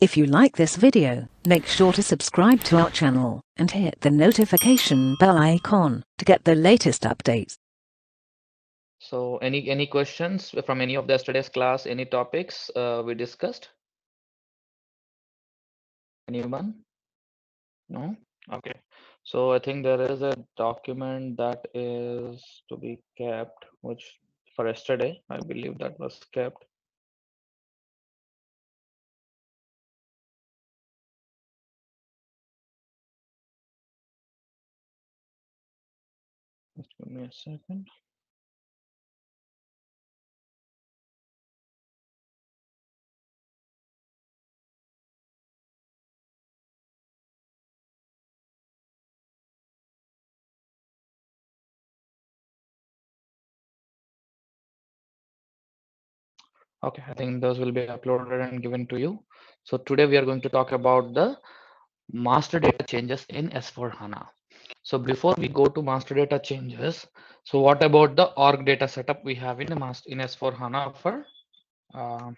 If you like this video, make sure to subscribe to our channel and hit the notification bell icon to get the latest updates. So any questions from any of the yesterday's class, any topics we discussed? Anyone? No? Okay. So I think there is a document that is to be kept, which for yesterday, I believe that was kept. Just give me a second. Okay, I think those will be uploaded and given to you. So today we are going to talk about the master data changes in S4HANA. So before we go to master data changes, so what about the org data setup we have in the master in S4HANA for uh,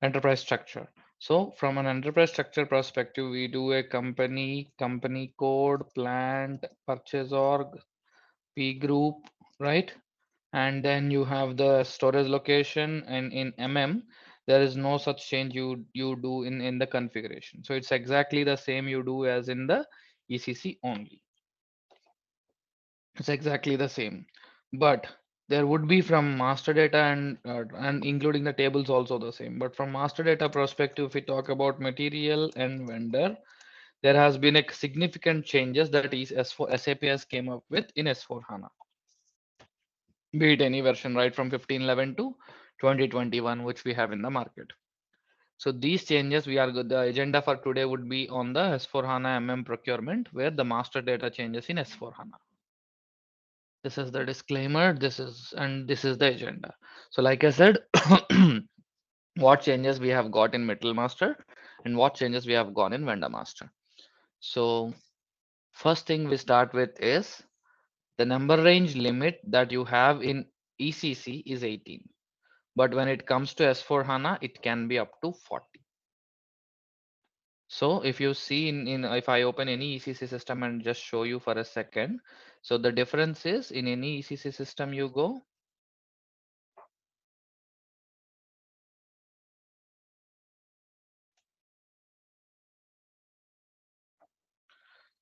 enterprise structure? So from an enterprise structure perspective, we do a company code, plant, purchase org, P group, right? And then you have the storage location, and in MM there is no such change you do in the configuration. So it's exactly the same you do as in the ECC only. It's exactly the same, but there would be from master data and including the tables also the same. But from master data perspective, if we talk about material and vendor, there has been a significant changes that is S4 SAP has came up with in S4 HANA. Be it any version, right, from 1511 to 2021, which we have in the market. So these changes we are the agenda for today would be on the S4 HANA MM procurement, where the master data changes in S4 HANA. This is the disclaimer, this is the agenda. So like I said, what changes we have got in metal master and what changes we have gone in vendor master. So first thing we start with is the number range limit that you have in ECC is 18, but when it comes to S4 HANA it can be up to 40. So if you see in if I open any ECC system and just show you for a second, so the difference is in any ECC system you go,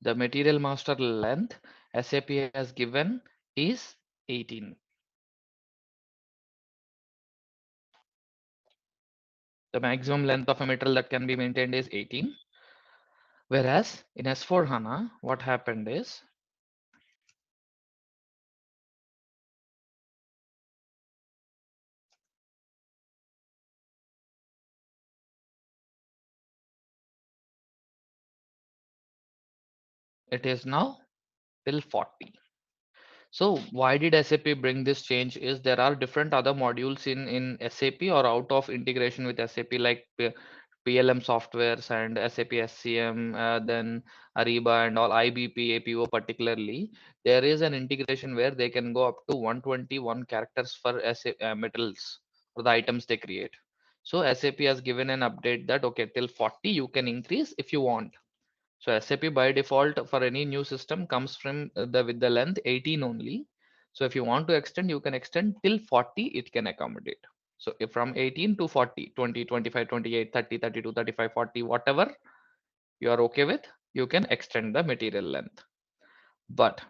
the material master length SAP has given is 18. The maximum length of a material that can be maintained is 18. Whereas in S4 HANA, what happened is it is now till 40. So why did SAP bring this change is there are different other modules in SAP or out of integration with SAP like PLM softwares and SAP SCM, then Ariba and all IBP, APO particularly. There is an integration where they can go up to 121 characters for SAP metals for the items they create. So SAP has given an update that okay till 40 you can increase if you want. So SAP by default for any new system comes from the with the length 18 only. So if you want to extend, you can extend till 40, it can accommodate. So if from 18 to 40, 20, 25, 28, 30, 32, 35, 40, whatever you are okay with, you can extend the material length. But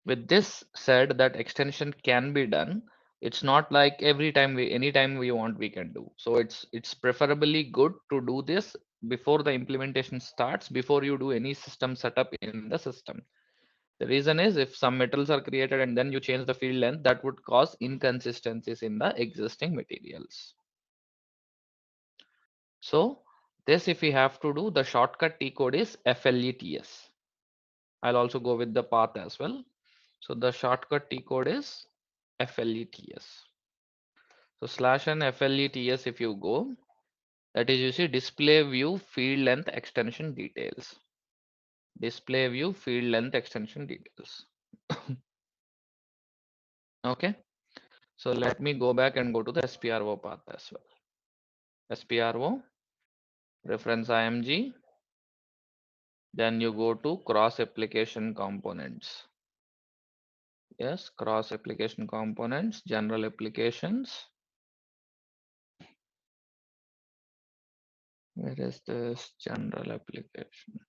with this said that extension can be done, it's not like every time we anytime we want we can do. So it's preferably good to do this before the implementation starts, before you do any system setup in the system. The reason is if some metals are created and then you change the field length, that would cause inconsistencies in the existing materials. So this, if we have to do, the shortcut T code is FLETS. I'll also go with the path as well. So the shortcut T code is FLETS. So slash and FLETS, if you go, that is you see display view field length extension details. Display view field length extension details. Okay. So let me go back and go to the SPRO path as well. SPRO, reference IMG, then you go to cross application components. Yes, cross application components, general applications. Where is this general application?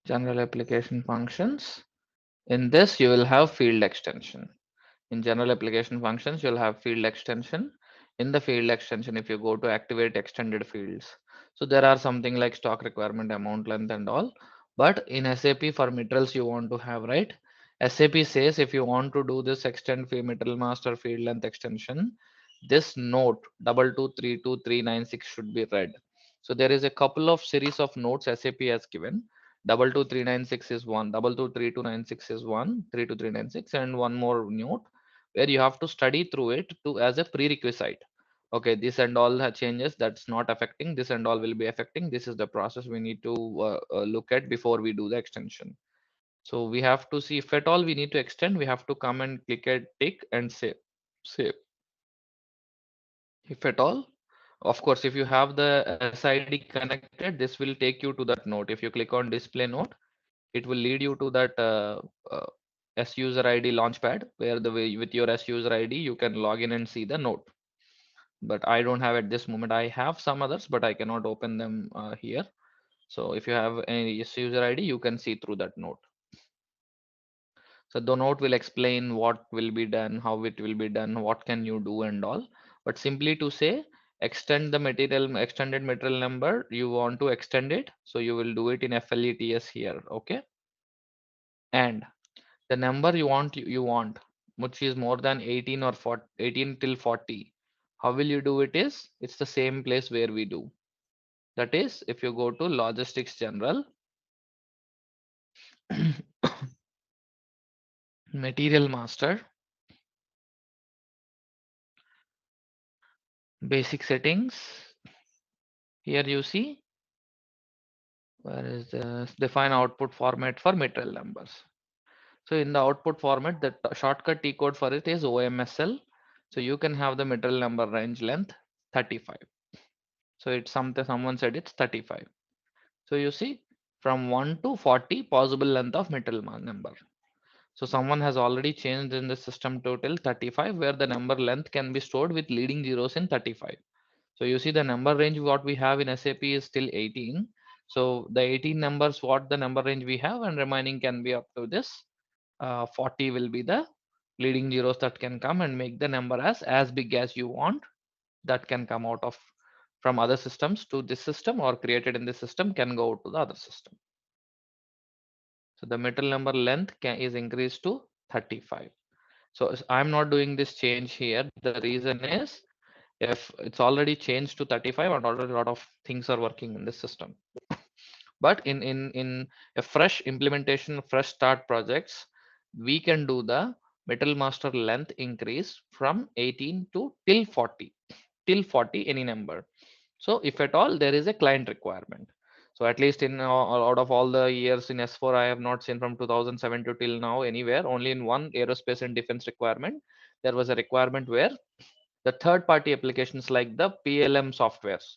General application functions. In this, you will have field extension. In general application functions, you'll have field extension. In the field extension, if you go to activate extended fields, so there are something like stock requirement, amount, length, and all. But in SAP for materials, you want to have, right? SAP says if you want to do this extend field material master field length extension, this note 2232396 should be read. So there is a couple of series of notes SAP has given. 22396 is one, 2232296 is one, 32396, and one more note where you have to study through it to as a prerequisite. Okay, this and all the changes that's not affecting, this and all will be affecting. This is the process we need to look at before we do the extension. So we have to see if at all we need to extend, we have to come and click at tick and save. If at all, of course, if you have the SID connected, this will take you to that note. If you click on display note, it will lead you to that uh, S user ID launchpad where the way with your S user ID you can log in and see the note. But I don't have at this moment. I have some others, but I cannot open them here. So if you have any S user ID, you can see through that note. So the note will explain what will be done, how it will be done, what can you do and all. But simply to say extend the material, extended material number, you want to extend it. So you will do it in FLETS here. Okay. And the number you want, which is more than 18 or 40, 18 till 40. How will you do it is, it's the same place where we do. That is, if you go to logistics general, material master, basic settings, here you see, where is this define output format for material numbers. So in the output format, the shortcut T code for it is OMSL. So you can have the material number range length 35. So it's something someone said it's 35. So you see from 1 to 40 possible length of material number. So someone has already changed in the system total 35 where the number length can be stored with leading zeros in 35. So you see the number range what we have in SAP is still 18. So the 18 numbers what the number range we have and remaining can be up to this. 40 will be the leading zeros that can come and make the number as big as you want, that can come out of from other systems to this system or created in this system can go to the other system. So the material number length is increased to 35. So I'm not doing this change here. The reason is if it's already changed to 35 and already a lot of things are working in this system. But in a fresh implementation, fresh start projects, we can do the metal master length increase from 18 to till 40 any number. So if at all there is a client requirement. So at least in out of all the years in S4, I have not seen from 2007 to till now anywhere. Only in one aerospace and defense requirement, there was a requirement where the third party applications like the PLM softwares,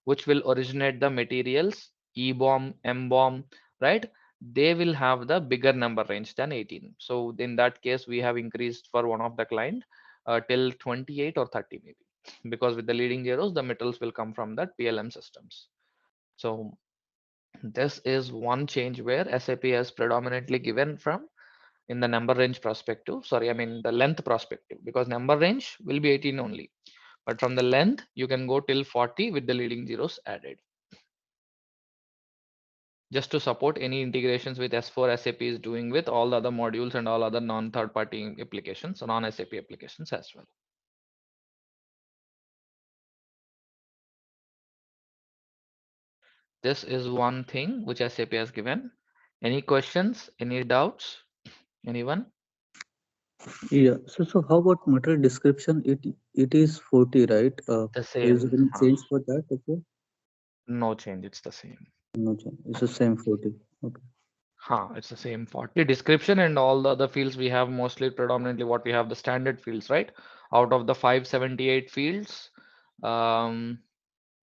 which will originate the materials, EBOM, MBOM, right? They will have the bigger number range than 18. So in that case, we have increased for one of the client till 28 or 30 maybe, because with the leading zeros, the metals will come from that PLM systems. So this is one change where SAP has predominantly given from in the number range perspective. Sorry, I mean the length perspective, because number range will be 18 only. But from the length, you can go till 40 with the leading zeros added. Just to support any integrations with S4 SAP is doing with all the other modules and all other non-third party applications, non-SAP applications as well. This is one thing which SAP has given. Any questions? Any doubts? Anyone? Yeah. So how about material description? It is 40, right? The Is same. there any change for that? Okay. No change, it's the same. No change. It's the same 40. Okay. It's the same 40 description, and all the other fields we have mostly predominantly what we have the standard fields, right? Out of the 578 fields, um,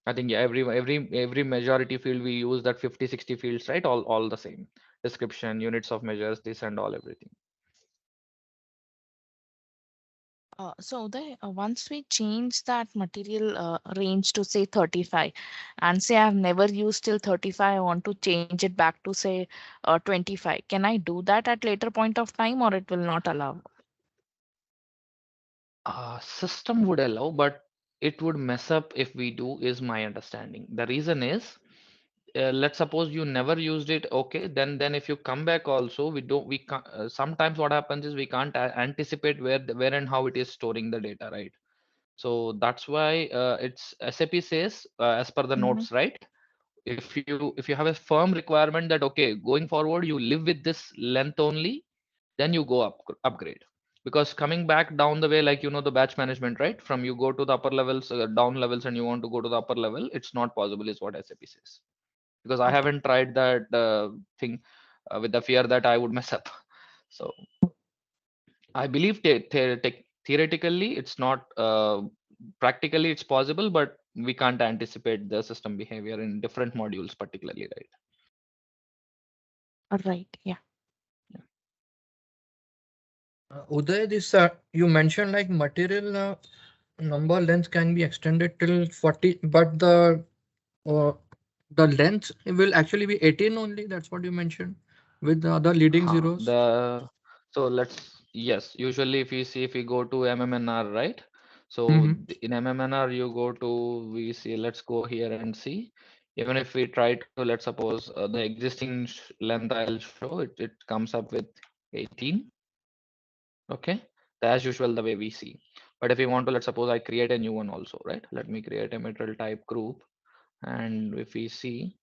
I think, yeah, every majority field we use that 50-60 fields, right? All the same description, units of measures, this and all everything. So once we change that material range to say 35, and say I've never used till 35, I want to change it back to say 25. Can I do that at later point of time, or it will not allow? System would allow, but it would mess up if we do, is my understanding. The reason is, let's suppose you never used it, okay, then if you come back also, we can't, sometimes what happens is we can't anticipate where and how it is storing the data, right? So that's why it's SAP says, as per the Mhm. notes, right? If you have a firm requirement that, okay, going forward you live with this length only, then you go upgrade. Because coming back down the way, like, the batch management, right, from you go to the upper levels, down levels, and you want to go to the upper level, it's not possible, is what SAP says. Because I Okay. haven't tried that thing, with the fear that I would mess up. So I believe theoretically it's not, practically it's possible, but we can't anticipate the system behavior in different modules particularly, right? All right. Yeah. Uday, this you mentioned like material number length can be extended till 40, but uh, the length will actually be 18 only. That's what you mentioned with the other leading zeros. The So let's, yes, usually if we go to MMNR, right? So Mm-hmm. in MMNR you go to, we see, let's go here and see. Even if we try to, let's suppose, the existing length I'll show, it comes up with 18. Okay, as usual the way we see. But if we want to, let's suppose I create a new one also, right? Let me create a material type group, and if we see,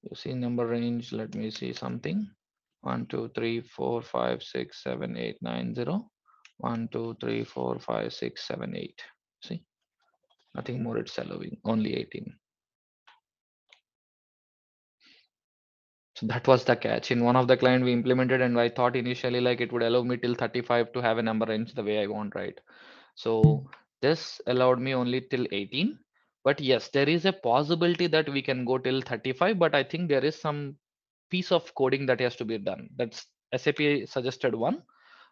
you see number range, let me see something. 1 2 3 4 5 6 7 8 9 0. 1 2 3 4 5 6 7 8. See, nothing more, it's allowing only 18. So that was the catch. In one of the client we implemented, and I thought initially like it would allow me till 35 to have a number range the way I want, right? So this allowed me only till 18. But yes, there is a possibility that we can go till 35, but I think there is some piece of coding that has to be done. That's SAP suggested one,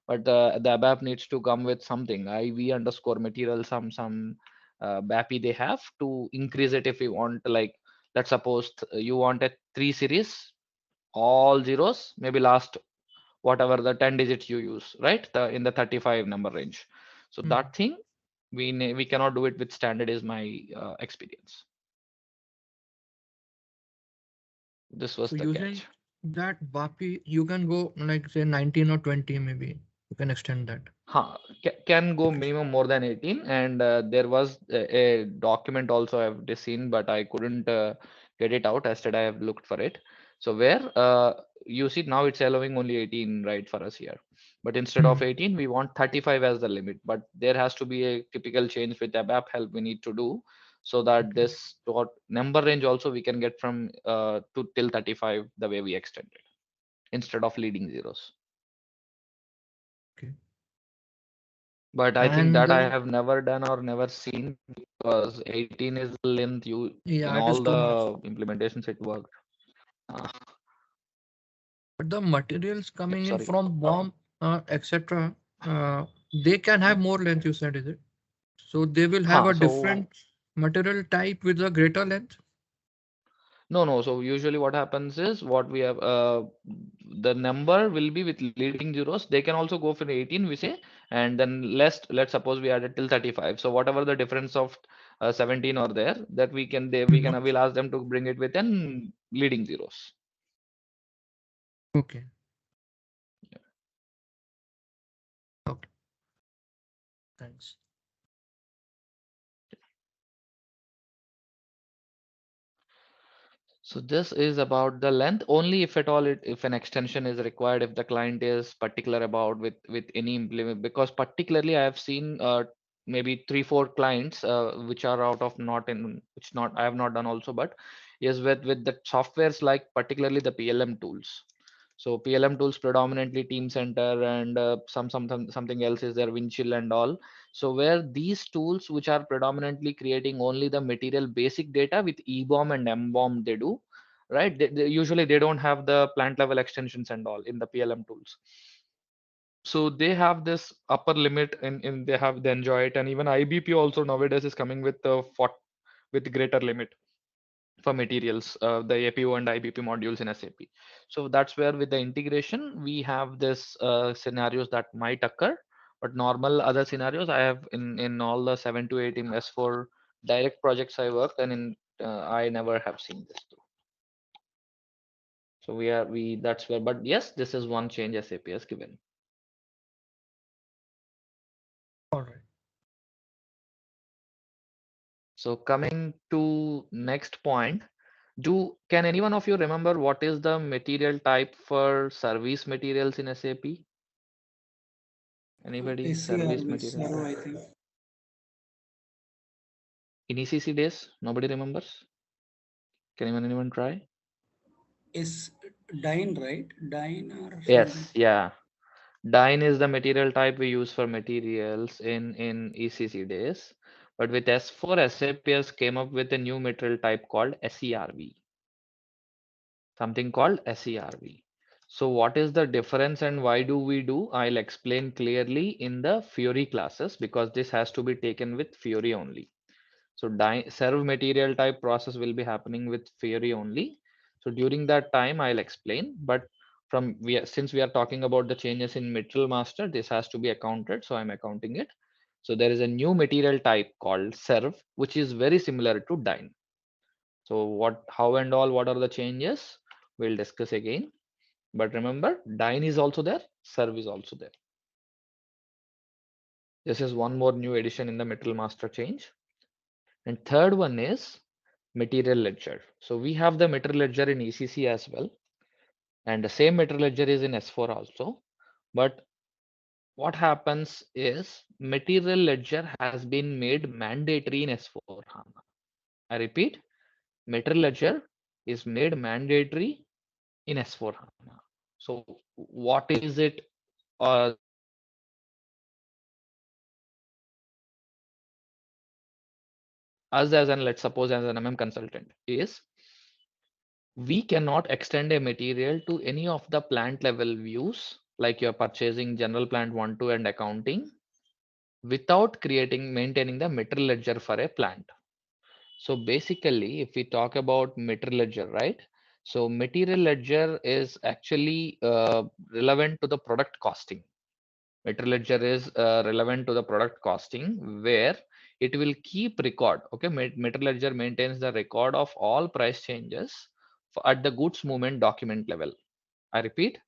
but the ABAP needs to come with something. IV underscore material, some BAPI they have to increase it if you want, like, let's suppose you want a 3 series, all zeros, maybe last whatever the 10 digits you use, right? In the 35 number range. So that thing we cannot do it with standard, is my experience. This was So the using catch. that BAPI, you can go like say 19 or 20 maybe. You can extend that. Can go Okay. minimum more than 18, and there was a document also I've just seen, but I couldn't get it out. Yesterday I have looked for it. So where you see now it's allowing only 18, right, for us here. But instead of 18, we want 35 as the limit. But there has to be a typical change with ABAP help we need to do, so that Okay. this dot number range also we can get from to till 35 the way we extended instead of leading zeros. Okay. But I think And that I have never done or never seen, because 18 is the length you in yeah, it is all too much. the implementations it worked. Uh, But the materials yeah, coming in sorry. from BOM, etc., they can have more length, you said, is it? So they will have a So different material type with a greater length? no. So usually what happens is what we have, the number will be with leading zeros. They can also go for 18, we say, and then let's suppose we added till 35. So whatever the difference of 17 or there, that we'll ask them to bring it within leading zeros. Okay. Okay. Thanks. So this is about the length only if at all if an extension is required, if the client is particular about with any implement, because particularly I have seen maybe 3 4 clients which are out of not in which not I have not done also, but is with the softwares like particularly the PLM tools. So PLM tools predominantly Team Center and something else is there, Windchill and all. So where these tools which are predominantly creating only the material basic data with EBOM and MBOM they do, right? Usually they don't have the plant level extensions and all in the PLM tools. So they have this upper limit in they enjoy it, and even IBP also nowadays is coming with the with greater limit for materials, the APO and IBP modules in SAP. So that's where with the integration we have this scenarios that might occur, but normal other scenarios I have in all the 7 to 8 in S4 direct projects I worked, and in I never have seen this through. So we that's where, but yes, this is one change SAP has given. All right. So coming to next point, can any one of you remember what is the material type for service materials in SAP? Anybody? Service material SCRV, type. I think. In ECC days, nobody remembers. Can anyone try? Is Dine, right? Dine or something. Yes, yeah. Dyne is the material type we use for materials in ECC days. But with S4, SAP has came up with a new material type called SERV. Something called SERV. So what is the difference and why do we do? I'll explain clearly in the Fiori classes because this has to be taken with Fiori only. So serve material type process will be happening with Fiori only. So during that time, I'll explain. But since we are talking about the changes in material master, this has to be accounted. So I'm accounting it. So there is a new material type called serve, which is very similar to Dyn. So how and all, what are the changes? We'll discuss again. But remember, Dyn is also there, serve is also there. This is one more new addition in the material master change. And third one is material ledger. So we have the material ledger in ECC as well. And the same material ledger is in S4 also. But what happens is material ledger has been made mandatory in S4 HANA. I repeat, material ledger is made mandatory in S4 HANA. So what is it? Us as an, let's suppose as an consultant is we cannot extend a material to any of the plant level views like you're purchasing general plant 1, 2 and accounting without maintaining the material ledger for a plant. So basically, if we talk about material ledger, right? So material ledger is actually relevant to the product costing. Material ledger is relevant to the product costing where it will keep record. Okay, material ledger maintains the record of all price changes at the goods movement document level. I repeat,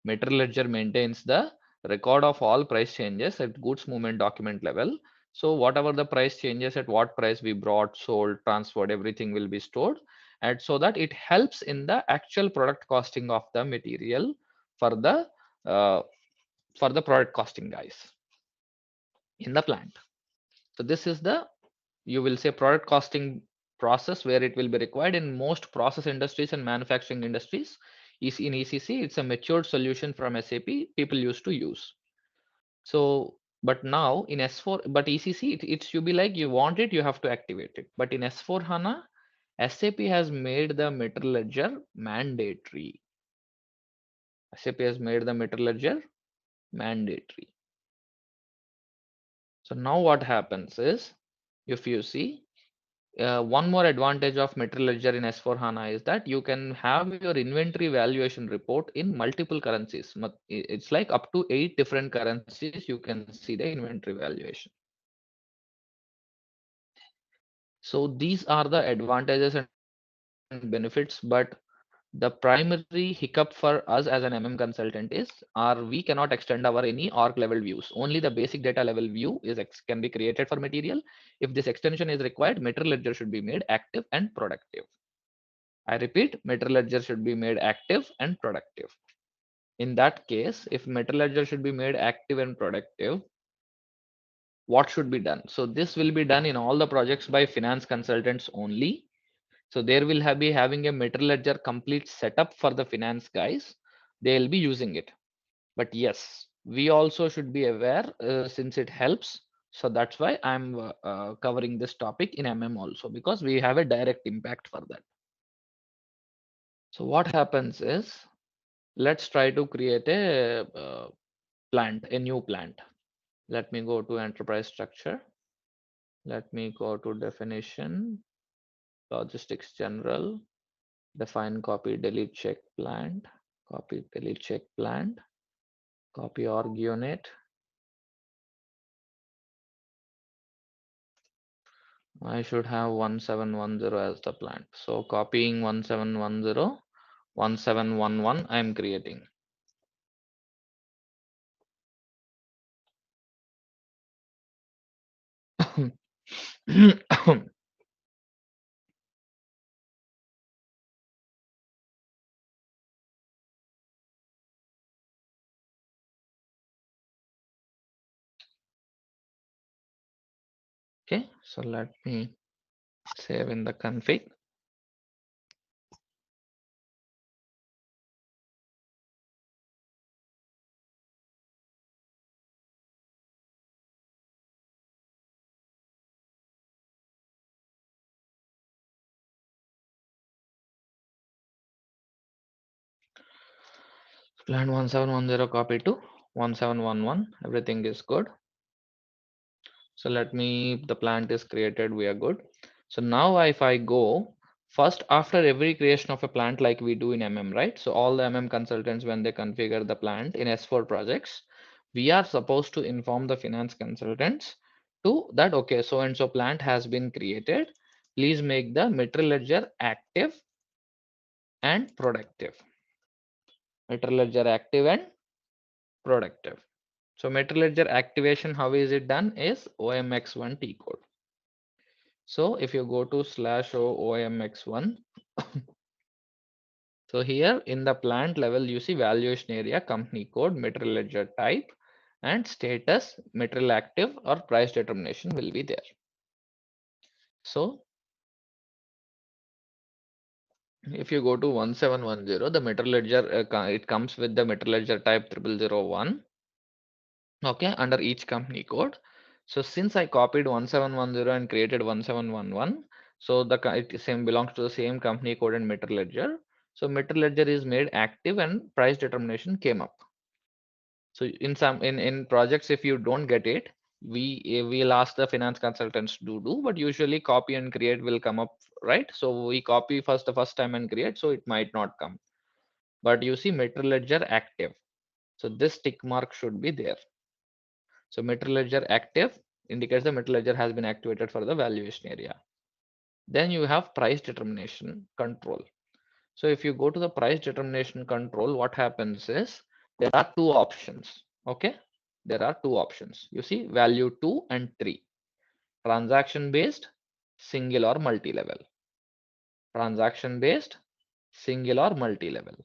material ledger maintains the record of all price changes at goods movement document level. So whatever the price changes at what price we brought, sold, transferred, everything will be stored. And so that it helps in the actual product costing of the material for the uh, product costing guys in the plant. So this is the, you will say, product costing process where it will be required in most process industries and manufacturing industries. Is in ECC, it's a matured solution from SAP people used to use. So, but now in S4, but ECC, it should be like you want it, you have to activate it. But in S4 HANA, SAP has made the material ledger mandatory. SAP has made the material ledger mandatory. So now what happens is, if you see, one more advantage of material ledger in S4 HANA is that you can have your inventory valuation report in multiple currencies. It's like up to 8 different currencies you can see the inventory valuation. So these are the advantages and benefits, but the primary hiccup for us as an consultant is we cannot extend our any org level views. Only the basic data level view can be created for material. If this extension is required, material ledger should be made active and productive. I repeat, material ledger should be made active and productive. In that case, if material ledger should be made active and productive, what should be done? So this will be done in all the projects by finance consultants only. So there will be having a material ledger complete setup for the finance guys. They'll be using it. But yes, we also should be aware since it helps. So that's why I'm covering this topic in MM also, because we have a direct impact for that. So what happens is, let's try to create a a new plant. Let me go to enterprise structure. Let me go to definition, logistics general, define, copy, delete, check plant, copy, delete, check plant, copy org unit. I should have 1710 as the plant. So copying 1710, 1711 I'm creating. Okay, so let me save in the config. Plant 1710 copy to 1711. Everything is good. So let me, the plant is created, we are good. So now if I go first, after every creation of a plant like we do in MM, right? So all the MM consultants, when they configure the plant in S4 projects, we are supposed to inform the finance consultants to that, okay, so and so plant has been created. Please make the material ledger active and productive. Material ledger active and productive. So material ledger activation, how is it done is OMX1 T code. So if you go to /OMX1, so here in the plant level, you see valuation area, company code, material ledger type, and status, material active or price determination will be there. So if you go to 1710, the material ledger, it comes with the material ledger type 0001. Okay, under each company code. So since I copied 1710 and created 1711, so it same belongs to the same company code and material ledger. So material ledger is made active and price determination came up. So in projects, if you don't get it, we'll ask the finance consultants to do, but usually copy and create will come up, right? So we copy first the first time and create, so it might not come. But you see material ledger active. So this tick mark should be there. So material ledger active indicates the material ledger has been activated for the valuation area. Then you have price determination control. So if you go to the price determination control, what happens is there are two options. Okay, there are two options. You see value 2 and 3, transaction based, single or multi-level. Transaction based, single or multi-level.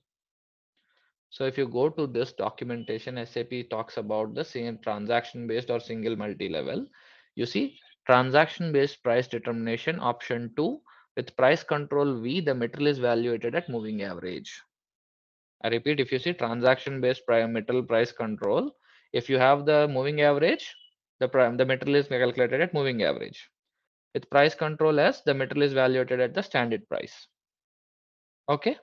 So if you go to this documentation, SAP talks about the same transaction based or single multi-level. You see transaction based price determination option 2 with price control V, the material is valuated at moving average. I repeat, if you see transaction based material price control, if you have the moving average, the material is calculated at moving average. With price control S, the material is valuated at the standard price. Okay.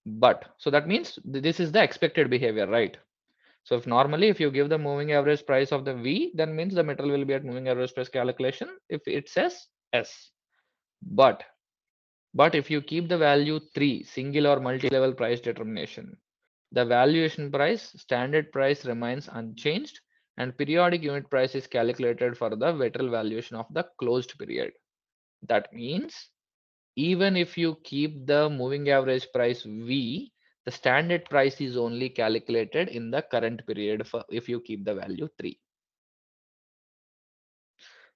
But so that means this is the expected behavior, right? So if normally if you give the moving average price of the V, then means the material will be at moving average price calculation if it says S. But if you keep the value 3, single or multi-level price determination, the valuation price, standard price remains unchanged and periodic unit price is calculated for the material valuation of the closed period. That means even if you keep the moving average price V, the standard price is only calculated in the current period for if you keep the value 3.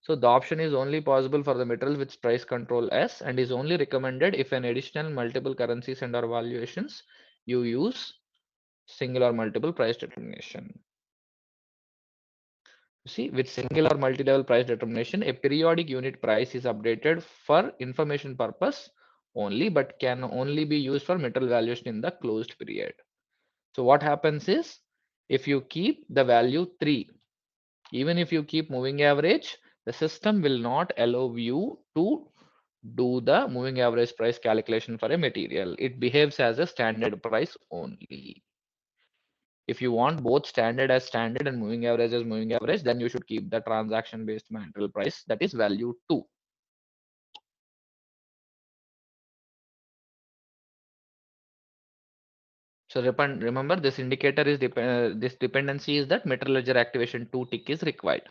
So the option is only possible for the material with price control S and is only recommended if an additional multiple currencies and or valuations you use single or multiple price determination. See, with single or multi-level price determination, a periodic unit price is updated for information purpose only, but can only be used for material valuation in the closed period. So what happens is, if you keep the value 3, even if you keep moving average, the system will not allow you to do the moving average price calculation for a material. It behaves as a standard price only. If you want both standard as standard and moving average as moving average, then you should keep the transaction based material price, that is value 2. So remember, this indicator is this dependency is that material ledger activation 2 tick is required.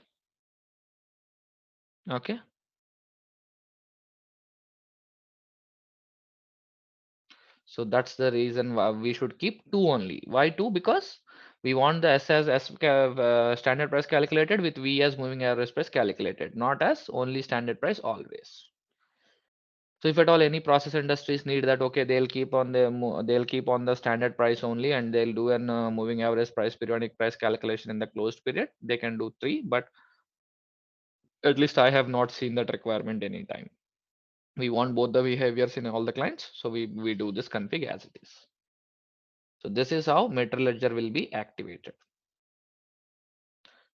Okay. So that's the reason why we should keep 2 only. Why 2? Because we want the S as standard price calculated with V as moving average price calculated, not as only standard price always. So if at all any process industries need that, okay, they'll keep on the standard price only, and they'll do an moving average price periodic price calculation in the closed period. They can do 3, but at least I have not seen that requirement anytime. We want both the behaviors in all the clients, so we do this config as it is. So this is how material ledger will be activated.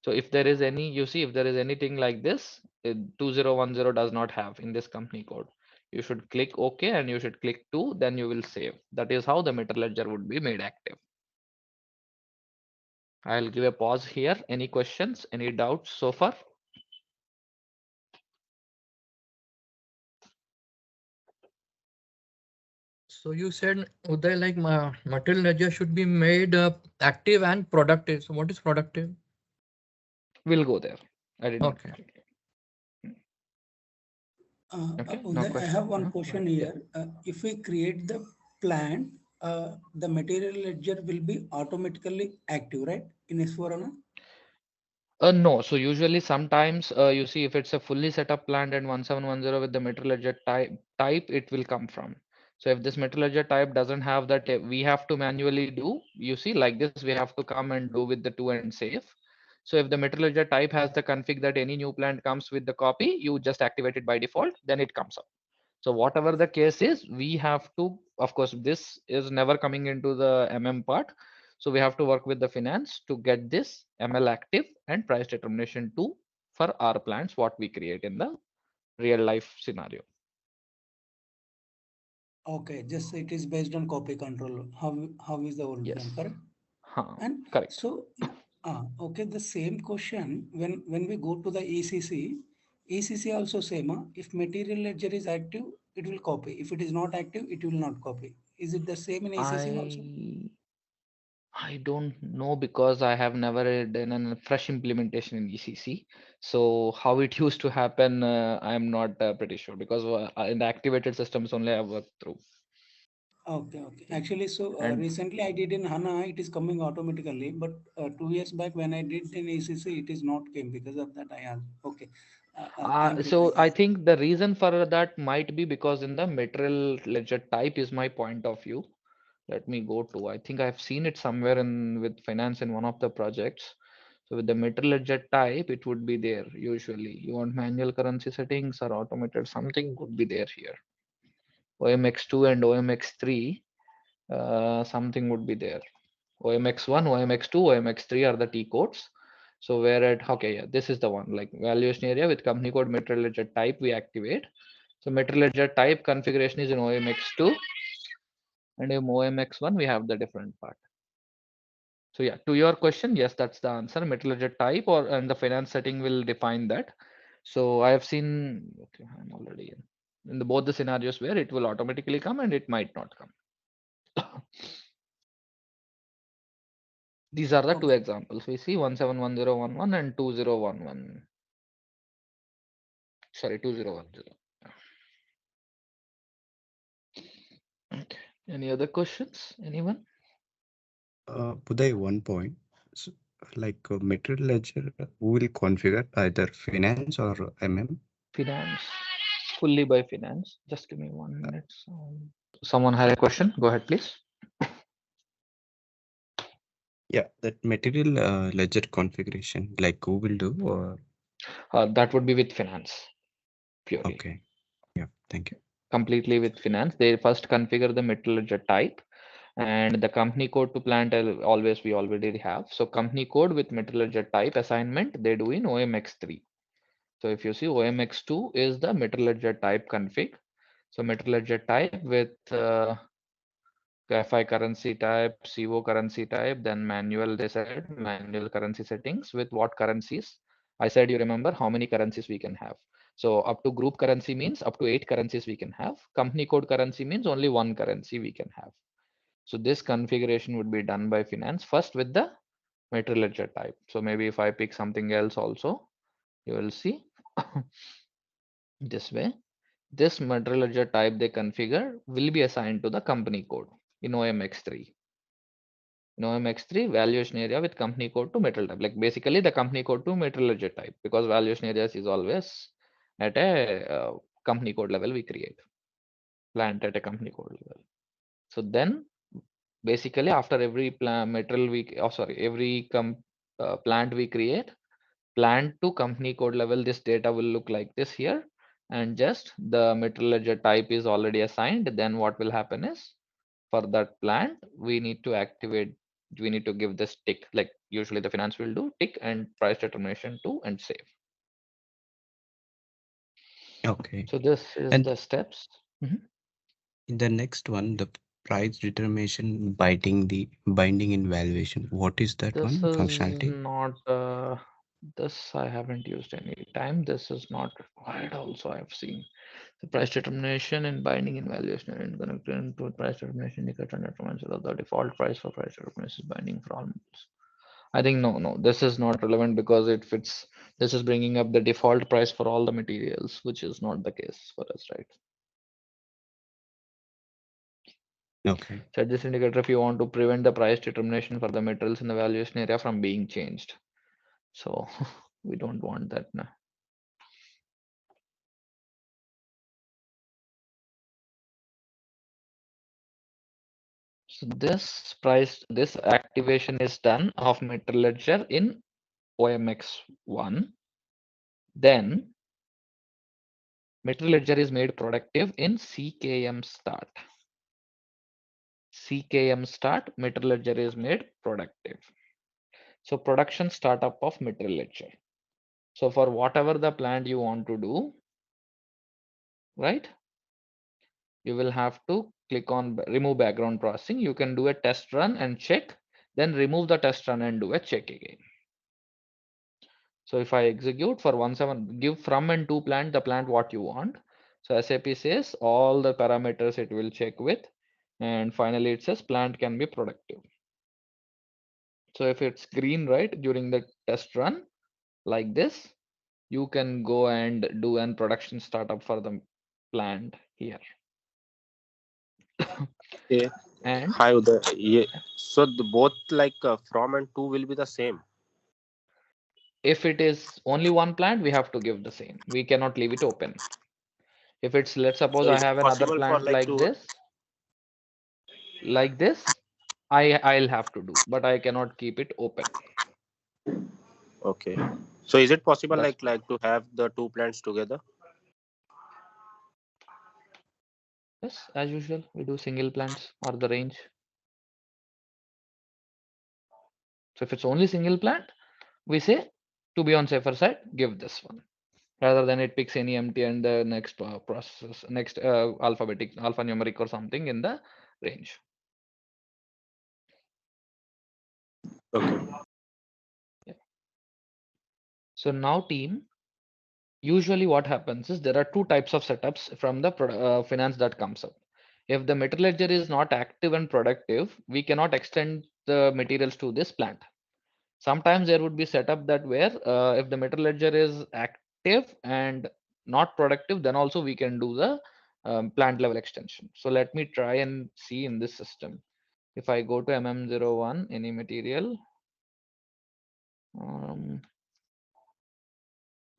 So if there is any, you see, if there is anything like this, 2010 does not have in this company code. You should click OK and you should click 2, then you will save. That is how the material ledger would be made active. I'll give a pause here. Any questions, any doubts so far? So you said, Uday, like material ledger should be made active and productive. So what is productive? We'll go there. I did not. Okay. Okay, no Uday, I question. have one question Yeah. here. If we create the plan, the material ledger will be automatically active, right? In S4HANA? No, so usually sometimes you see if it's a fully set up plant and 1710 with the material ledger type, it will come from. So if this material ledger type doesn't have that, we have to manually do. You see, like this, we have to come and do with the 2 and save. So if the material ledger type has the config that any new plant comes with the copy, you just activate it by default, then it comes up. So whatever the case is, we have to, of course, this is never coming into the MM part. So we have to work with the finance to get this ML active and price determination 2 for our plants, what we create in the real life scenario. Okay, just it is based on copy control. How is the old Yes. plan, correct? And Correct. so, okay, the same question when we go to the ECC also same. If material ledger is active, it will copy. If it is not active, it will not copy. Is it the same in ECC also? I don't know because I have never done a fresh implementation in ECC. So how it used to happen, I'm not pretty sure because in the activated systems only I worked through. Okay. Actually, so And recently I did in HANA, it is coming automatically. But 2 years back when I did in ECC, it is not came because of that. I asked. Okay, I'm so repeating. I think the reason for that might be because in the material ledger type is my point of view. Let me go to, I think I've seen it somewhere in with finance in one of the projects. So with the material ledger type, it would be there usually. You want manual currency settings or automated, something would be there here. OMX2 and OMX3, something would be there. OMX1, OMX2, OMX3 are the T codes. So where at, okay, yeah, this is the one, like valuation area with company code material ledger type we activate. So material ledger type configuration is in OMX2, and in OMX1 we have the different part. So yeah, to your question, yes, that's the answer. Material ledger type or and the finance setting will define that. So I have seen, okay, I'm already in the both the scenarios where it will automatically come and it might not come. These are the two Okay. examples. We see 171011 and 2011. Sorry, 2010. Okay. Any other questions? Anyone? Uday, one point. So, like material ledger, who will configure either finance or MM? Finance. Fully by finance. Just give me 1 minute. Someone had a question. Go ahead, please. Yeah, that material ledger configuration, like who will do or? That would be with finance. Purely. Okay. Yeah, thank you. completely with finance. They first configure the material ledger type, and the company code to plant always we already have. So company code with material ledger type assignment they do in OMX3. So if you see OMX2 is the material ledger type config. So material ledger type with FI currency type, CO currency type, then manual, they said manual currency settings with what currencies. I said, you remember how many currencies we can have. So up to group currency means up to 8 currencies we can have. Company code currency means only one currency we can have. So this configuration would be done by finance first with the material ledger type. So maybe if I pick something else also, you will see this way. This material ledger type they configure will be assigned to the company code in OMX3. In OMX3, valuation area with company code to material type. Like basically the company code to material ledger type, because valuation areas is always at a company code level we create. Plant at a company code level. So then basically after every every plant we create, plant to company code level, this data will look like this here, and just the material ledger type is already assigned. Then what will happen is, for that plant we need to activate, we need to give this tick, like usually the finance will do tick and price determination to and save. Okay. So this is And the steps. in the next one, the price determination binding in valuation. What is that This one is functionality? not this I haven't used any time. This is not required also, I've seen. The price determination and binding in valuation and connected to price determination indicator and determines whether the default price for price determination is binding for all models. I think no, this is not relevant because it fits. This is bringing up the default price for all the materials, which is not the case for us, right? Okay. Set this indicator if you want to prevent the price determination for the materials in the valuation area from being changed. So we don't want that now. So this activation is done of material ledger in OMX1. Then material ledger is made productive in CKM start. CKM start, material ledger is made productive. So production startup of material ledger. So for whatever the plant you want to do, right? You will have to click on remove background processing. You can do a test run and check, then remove the test run and do a check again. So if I execute for 17, give from and to plant the plant what you want. So SAP says all the parameters it will check with, and finally it says plant can be productive. So if it's green, right, during the test run like this, you can go and do an production startup for the plant here. Yeah. And Hi, Uday. Yeah. So the both like from and to will be the same. if it is only one plant, we have to give the same. We cannot leave it open. If it's, let's suppose So I is it have another possible for plant like like to? this, I'll have to do, but I cannot keep it open. Okay. So is it possible That's like to have the two plants together? yes, as usual, we do single plants or the range. So if it's only single plant, we say to be on safer side, give this one, rather than it picks any empty and the next process, next alphanumeric or something in the range. Okay. Yeah. So now team, usually what happens is there are two types of setups from the finance that comes up. If the material ledger is not active and productive, we cannot extend the materials to this plant. Sometimes there would be setup that where if the material ledger is active and not productive, then also we can do the plant level extension. So let me try and see in this system. If I go to MM01, any material,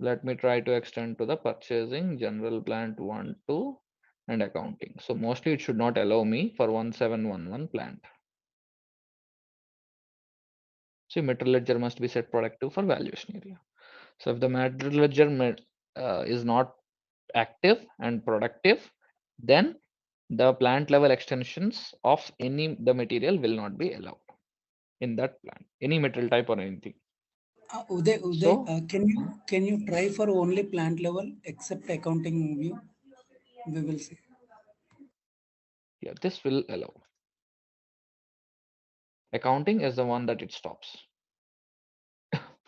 let me try to extend to the purchasing, general plant 1, 2, and accounting. So mostly it should not allow me for 1711 plant. So material ledger must be set productive for valuation area. So if the material ledger is not active and productive, then the plant level extensions of the material will not be allowed in that plant, any material type or anything. Uday, So can you try for only plant level except accounting view? We will see. yeah, this will allow. Accounting is the one that it stops.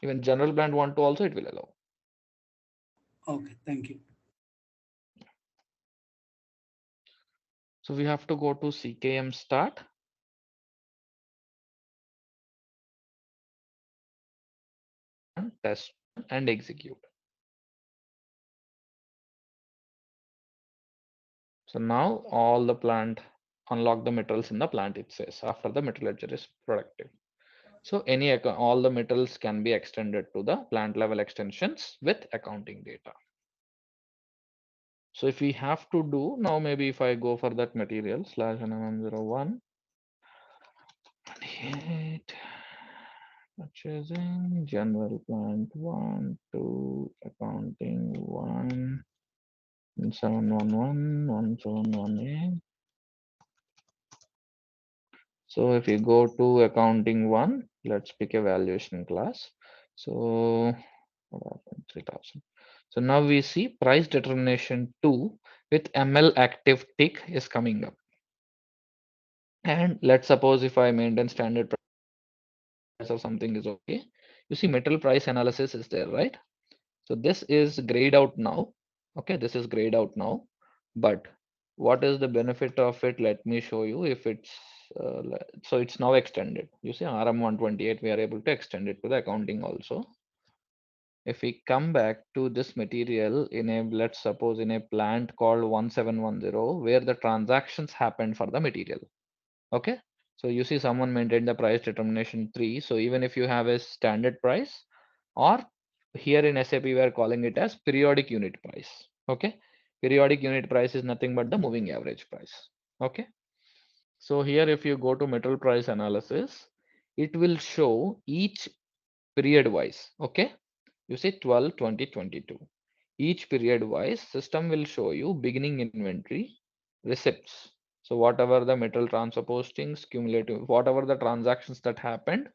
Even general plant want to also, it will allow. Okay, thank you. So we have to go to CKM start. And test and execute. So now all the plant, unlock the materials in the plant, it says after the metal ledger is productive. So all the metals can be extended to the plant level extensions with accounting data. So if we have to do now, maybe if I go for that material /NMM01 28 purchasing general plant 1 2 accounting 1 711 1718. So if you go to accounting 1, let's pick a valuation class. So what happened? 3000. So now we see price determination 2 with ML active tick is coming up. And let's suppose if I maintain standard price or something is okay. You see metal price analysis is there, right? So this is grayed out now. Okay, this is grayed out now. But what is the benefit of it? Let me show you. If it's so it's now extended. You see RM128, we are able to extend it to the accounting also. If we come back to this material in a, let's suppose in a plant called 1710, where the transactions happened for the material. Okay, so you see someone maintained the price determination 3. So even if you have a standard price, or here in SAP we are calling it as periodic unit price. Okay, periodic unit price is nothing but the moving average price. Okay, so here if you go to metal price analysis, it will show each period wise. Okay, you see 12 20 22, each period wise system will show you beginning inventory, receipts. So whatever the metal transfer postings, cumulative, whatever the transactions that happened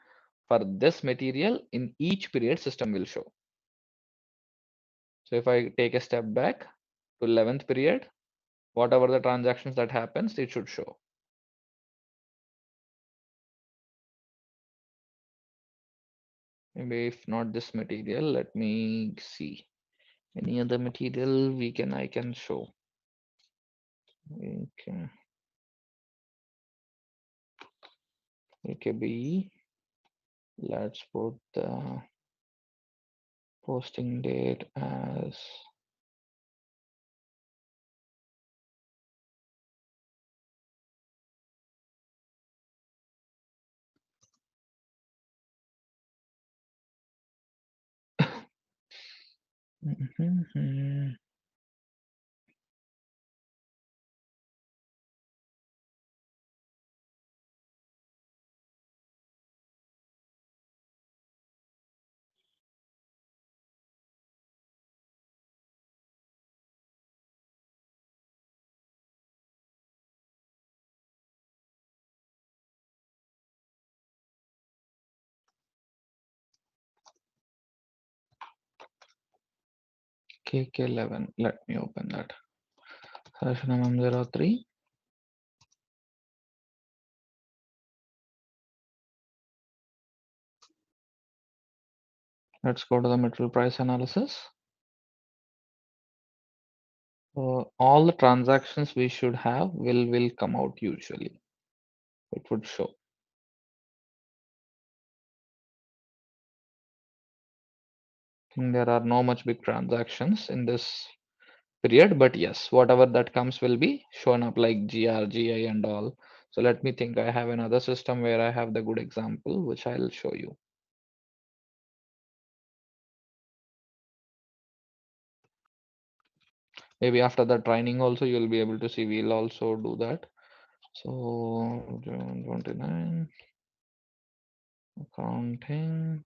for this material in each period, system will show. So if I take a step back to 11th period, whatever the transactions that happens, it should show. Maybe if not this material, let me see any other material I can show. Okay. AKB, let's put the posting date as KK11. Let me open that. Session MM03. Let's go to the material price analysis. All the transactions we should have will come out usually. It would show. There are no much big transactions in this period, but yes, whatever that comes will be shown up like GR, GI and all. So let me think. I have another system where I have the good example, which I'll show you. Maybe after the training also you'll be able to see. We'll also do that. So June 29 accounting.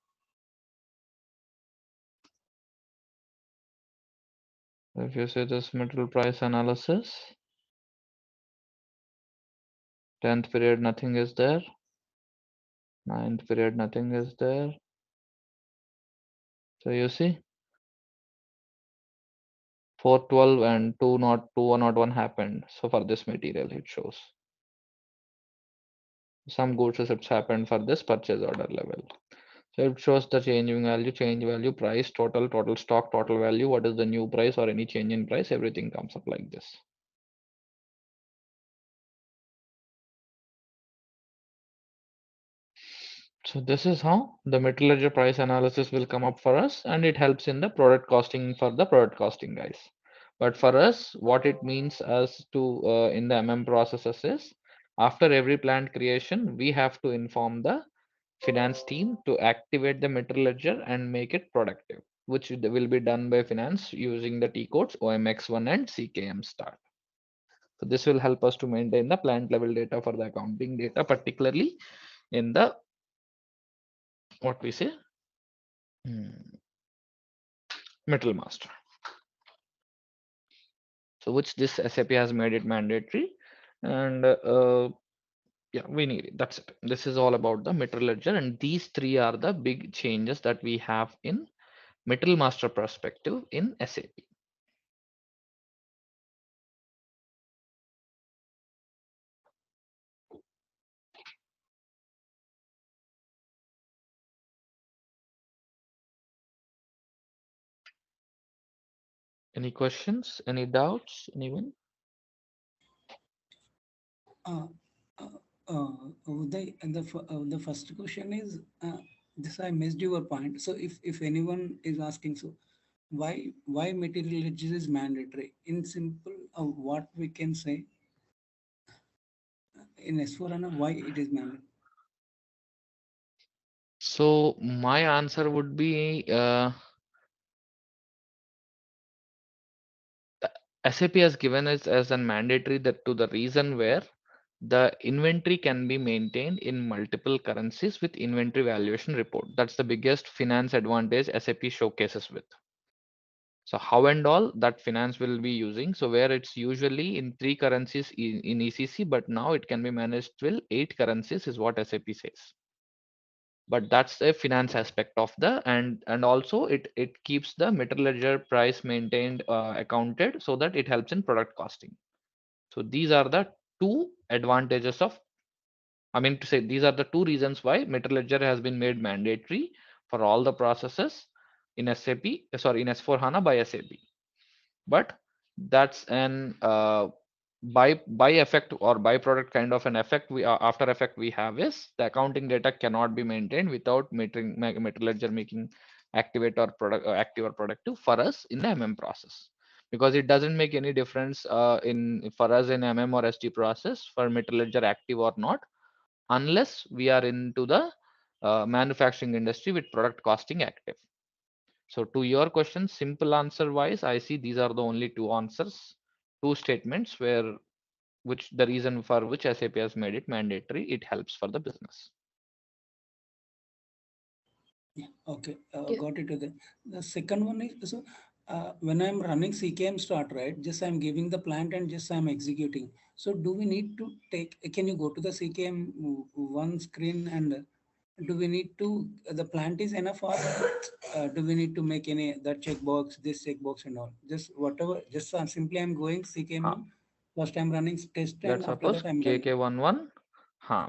If you see this material price analysis, 10th period, nothing is there. 9th period, nothing is there. So you see, 412 and 201 happened. So for this material, it shows some goods receipts happened for this purchase order level. So it shows the change value, price, total stock, total value, what is the new price or any change in price, everything comes up like this. So this is how the material ledger price analysis will come up for us, and it helps in the product costing for the product costing guys. But for us, what it means as to in the MM processes is after every plant creation, we have to inform the finance team to activate the material ledger and make it productive, which will be done by finance using the T codes OMX1 and CKM start. So this will help us to maintain the plant level data for the accounting data, particularly in the what we say Metal Master. So which this SAP has made it mandatory, and yeah, we need it. That's it. This is all about the Metal Ledger, and these three are the big changes that we have in Metal Master perspective in SAP. Any questions? Any doubts? Anyone? Uday, the first question is this. I missed your point. So if anyone is asking, so why material ledger is mandatory? In simple, what we can say in S4HANA, why it is mandatory? So my answer would be SAP has given us as a mandatory that to the reason where the inventory can be maintained in multiple currencies with inventory valuation report. That's the biggest finance advantage SAP showcases with. So how and all that finance will be using. So where it's usually in 3 currencies in ECC, but now it can be managed till 8 currencies is what SAP says. But that's a finance aspect of the and also it keeps the material ledger price maintained accounted so that it helps in product costing. So these are the two advantages of, I mean to say, these are the two reasons why material ledger has been made mandatory for all the processes in SAP, sorry, in S4HANA by SAP. But that's an by effect or byproduct kind of an effect we after effect we have is the accounting data cannot be maintained without material ledger making activate or product active or productive for us in the MM process, because it doesn't make any difference in for us in MM or SD process for material ledger active or not unless we are into the manufacturing industry with product costing active. So to your question, simple answer wise, I see these are the only two answers, two statements where which the reason for which SAP has made it mandatory. It helps for the business. Yeah, okay, got it. The second one is so when I'm running CKM start, right? Just I'm giving the plant and just I'm executing. So do we need to take? Can you go to the CKM one screen and do we need to the plant is enough or do we need to make any that checkbox, this checkbox and all? Just whatever. Just simply I'm going CKM one. First I'm running test and Let's after suppose that I'm running. KK11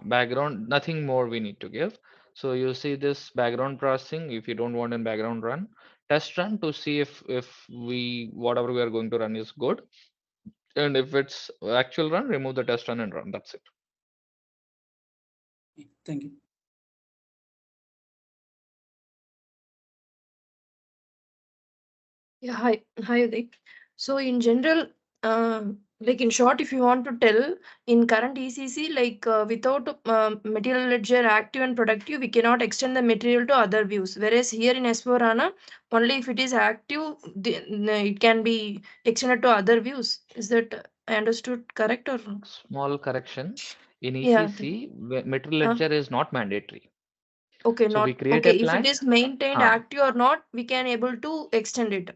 background, nothing more we need to give. So you see this background processing. If you don't want in background run, test run to see if we whatever we are going to run is good, and if it's actual run, remove the test run and run. That's it. Thank you. Yeah, hi, Uday. So in general, like in short, if you want to tell in current ECC, like without material ledger active and productive, we cannot extend the material to other views. Whereas here in S4HANA, only if it is active, it can be extended to other views. Is that I understood correct or wrong? Small correction. In Yeah. ECC, material ledger is not mandatory. Okay, So we not create okay. a If it plant. is maintained active or not, we can able to extend it.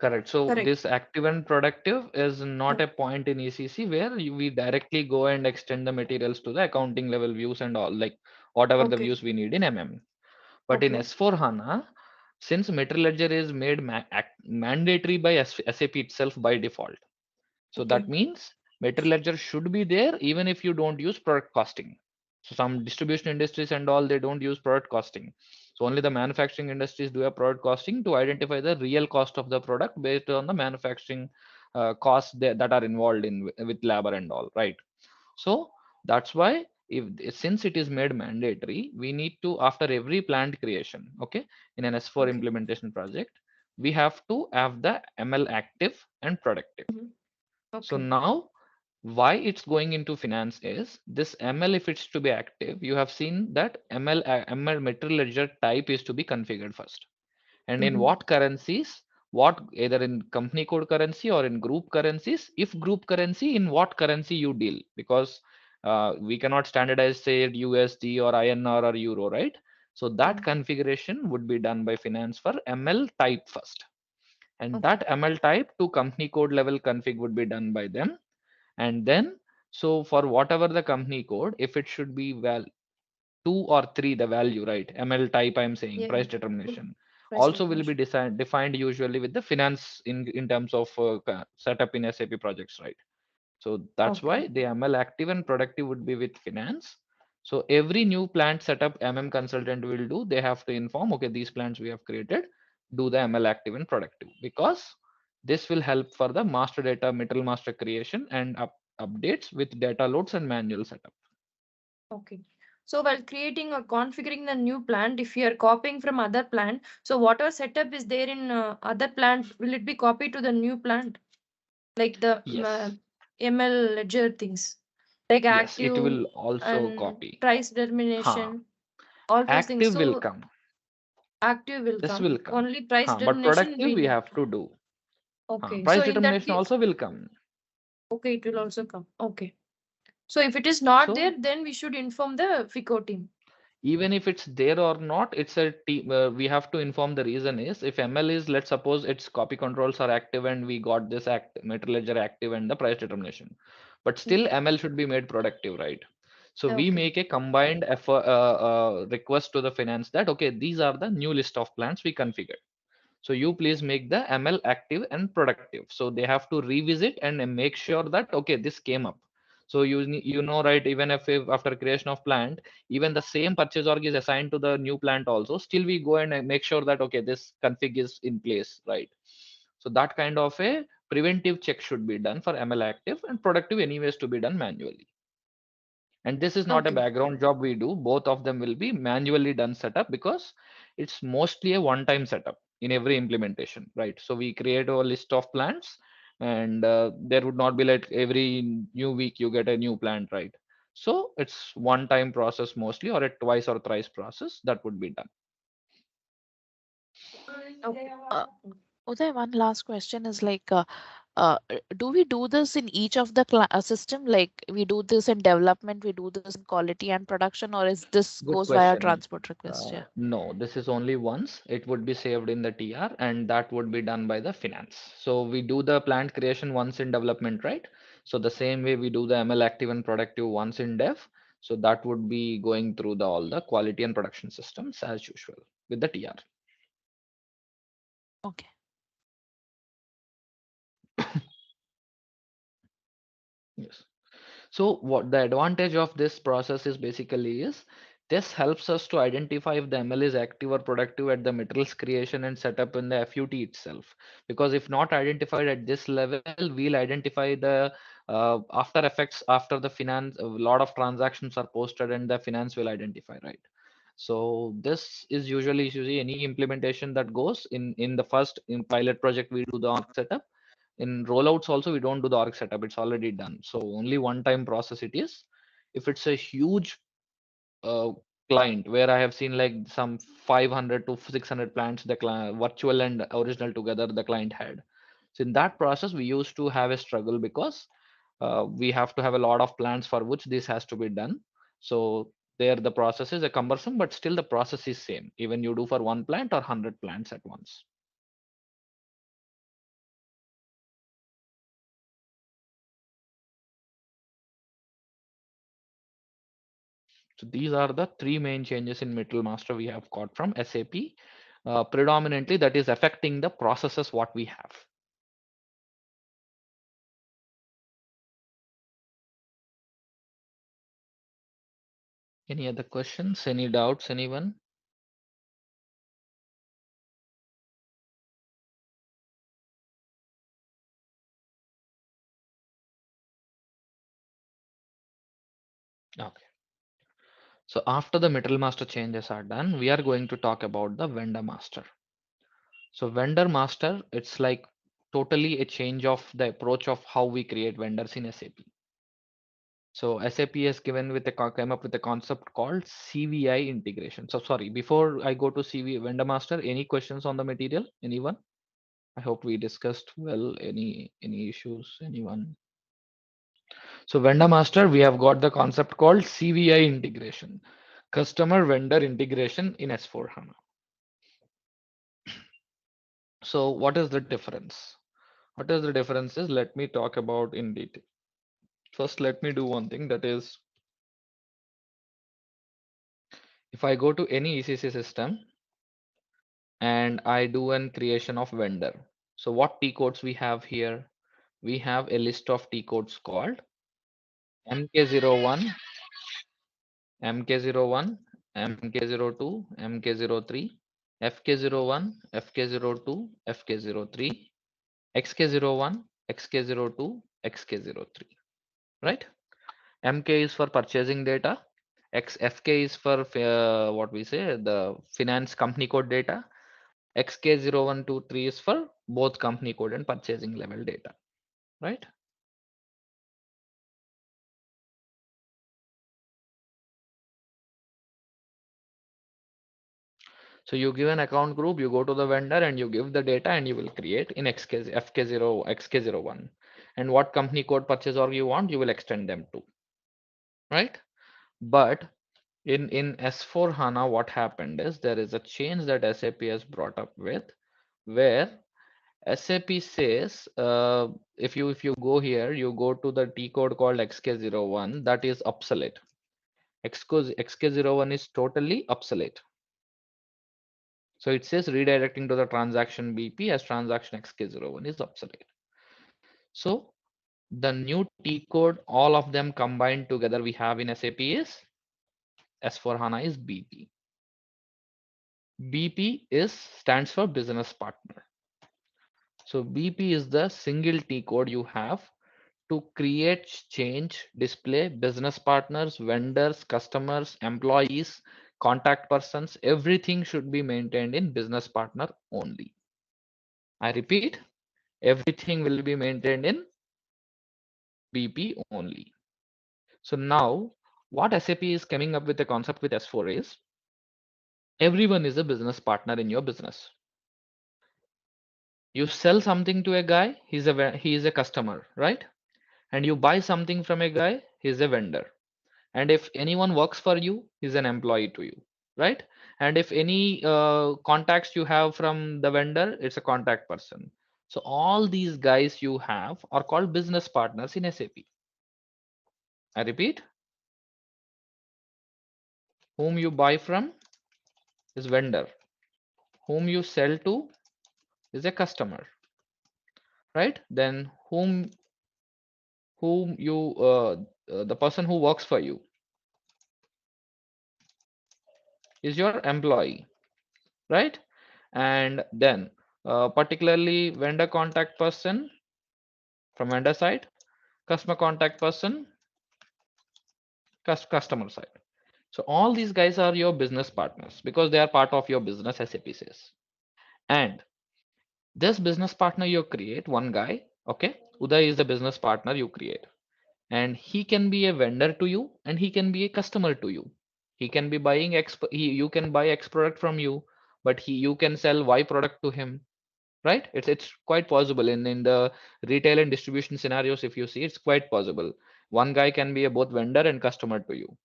Correct. So Correct. this active and productive is not a point in ECC where we directly go and extend the materials to the accounting level views and all, like whatever the Okay. views we need in MM. But in Okay. S4 HANA, since material ledger is made mandatory by SAP itself by default. So Okay. that means material ledger should be there even if you don't use product costing. So some distribution industries and all, they don't use product costing. So only the manufacturing industries do a product costing to identify the real cost of the product based on the manufacturing costs that are involved in with labor and all, right? So that's why if since it is made mandatory, we need to, after every plant creation, okay, in an S4 Okay. implementation project, we have to have the ML active and productive. So Okay. now why it's going into finance is this ML, if it's to be active, you have seen that ML material ledger type is to be configured first. And in what currencies, what either in company code currency or in group currencies, if group currency, in what currency you deal, because we cannot standardize say USD or INR or Euro, right? So that configuration would be done by finance for ML type first. And Okay. that ML type to company code level config would be done by them. And then, so for whatever the company code, if it should be well 2 or 3 the value, right? ML type I'm saying, Yeah. price determination Price also will be determination. defined usually with the finance in terms of setup in SAP projects, right? So that's Okay. why the ML active and productive would be with finance. So every new plant setup MM consultant will do, they have to inform, okay, these plants we have created, do the ML active and productive, because this will help for the master data, material master creation and updates with data loads and manual setup. Okay. So while creating or configuring the new plant, if you are copying from other plant, so whatever setup is there in other plant, will it be copied to the new plant? Like the Yes, ML ledger things, like yes, it active will also and copy. price Huh. determination, all those things. Active will So come. active will This will come. come. Only price Huh. But determination productive we we need. have to do. Huh. Okay. So Price in that determination case, also will come. okay, it will also come. Okay. So if it is not So there, then we should inform the FICO team. even if it's there or not, it's a team. We have to inform the reason is if ML is, let's suppose its copy controls are active and we got this material ledger active and the price determination, but still ML should be made productive, right? So we Okay. make a combined effort, request to the finance that okay, these are the new list of plans we configured. So you please make the ML active and productive. So they have to revisit and make sure that okay, this came up. So you know, right, even if after creation of plant, even the same purchase org is assigned to the new plant also, still we go and make sure that okay, this config is in place, right? So that kind of a preventive check should be done for ML active, and productive anyways to be done manually. And this is not a Okay. background job we do, both of them will be manually done setup, because it's mostly a one time setup in every implementation, right? So we create a list of plants, and there would not be like every new week you get a new plant, right? So it's one time process mostly, or a twice or thrice process that would be done. Okay. Uday, one last question is like, do we do this in each of the system? Like we do this in development, we do this in quality and production, or is this Good goes via question. transport request? Yeah. No, this is only once. It would be saved in the TR, and that would be done by the finance. So we do the plant creation once in development, right? So the same way we do the ML active and productive once in dev. So that would be going through all the quality and production systems as usual with the TR. Okay. Yes. So what the advantage of this process is basically is this helps us to identify if the ML is active or productive at the materials creation and setup in the FUT itself. Because if not identified at this level, we'll identify the after effects after the finance. A lot of transactions are posted and the finance will identify, right? So this is usually any implementation that goes in the first in pilot project we do the org setup. In rollouts also we don't do the org setup, it's already done. So only one time process it is. If it's a huge uh, client where I have seen like some 500 to 600 plants, the virtual and original together the client had. So in that process we used to have a struggle, because we have to have a lot of plants for which this has to be done. So there the process is a cumbersome, but still the process is same even you do for one plant or 100 plants at once. So these are the three main changes in Material Master we have got from SAP. Predominantly that is affecting the processes what we have. Any other questions? Any doubts? Anyone? Okay. So after the Material Master changes are done, we are going to talk about the Vendor Master. So Vendor Master, it's like totally a change of the approach of how we create vendors in SAP. So SAP has given with came up with a concept called CVI integration. So sorry, before I go to CV Vendor Master, any questions on the material? Anyone? I hope we discussed well. Any issues? Anyone? So Vendor Master, we have got the concept called CVI integration, Customer Vendor Integration in S4HANA. So what is the difference? What is the difference is, let me talk about in detail. First, let me do one thing, that is, if I go to any ECC system and I do an creation of vendor. So what T codes we have here? We have a list of T codes called MK01, MK01, MK02, MK03, FK01, FK02, FK03, XK01, XK02, XK03, right? MK is for purchasing data. FK is for what we say, the finance company code data. XK0123 is for both company code and purchasing level data, right? So you give an account group, you go to the vendor and you give the data and you will create in FK0, XK01. And what company code purchase order you want, you will extend them to, right? But in S4HANA, what happened is there is a change that SAP has brought up with, where SAP says if you go here, you go to the T code called XK01, that is obsolete. XK01 is totally obsolete. So it says redirecting to the transaction BP as transaction XK01 is obsolete. So the new T code, all of them combined together we have in SAP is S4HANA is BP. BP stands for business partner. So BP is the single T code you have to create, change, display business partners, vendors, customers, employees, contact persons. Everything should be maintained in business partner only. I repeat, everything will be maintained in BP only. So now what SAP is coming up with the concept with S4 is, everyone is a business partner in your business. You sell something to a guy, he is a customer, right? And you buy something from a guy, he's a vendor. And if anyone works for you, he's an employee to you, right? And if any contacts you have from the vendor, it's a contact person. So all these guys you have are called business partners in SAP. I repeat, whom you buy from is vendor, whom you sell to is a customer, right? Then whom you the person who works for you is your employee, right? And then particularly vendor contact person from vendor side, customer contact person, customer side. So all these guys are your business partners because they are part of your business, SAP says. And this business partner you create, one guy, okay, Uday is the business partner you create, and he can be a vendor to you and he can be a customer to you. He can be buying X, you can buy X product from you, but you can sell Y product to him, right? It's quite possible in the retail and distribution scenarios. If you see, it's quite possible. One guy can be a both vendor and customer to you.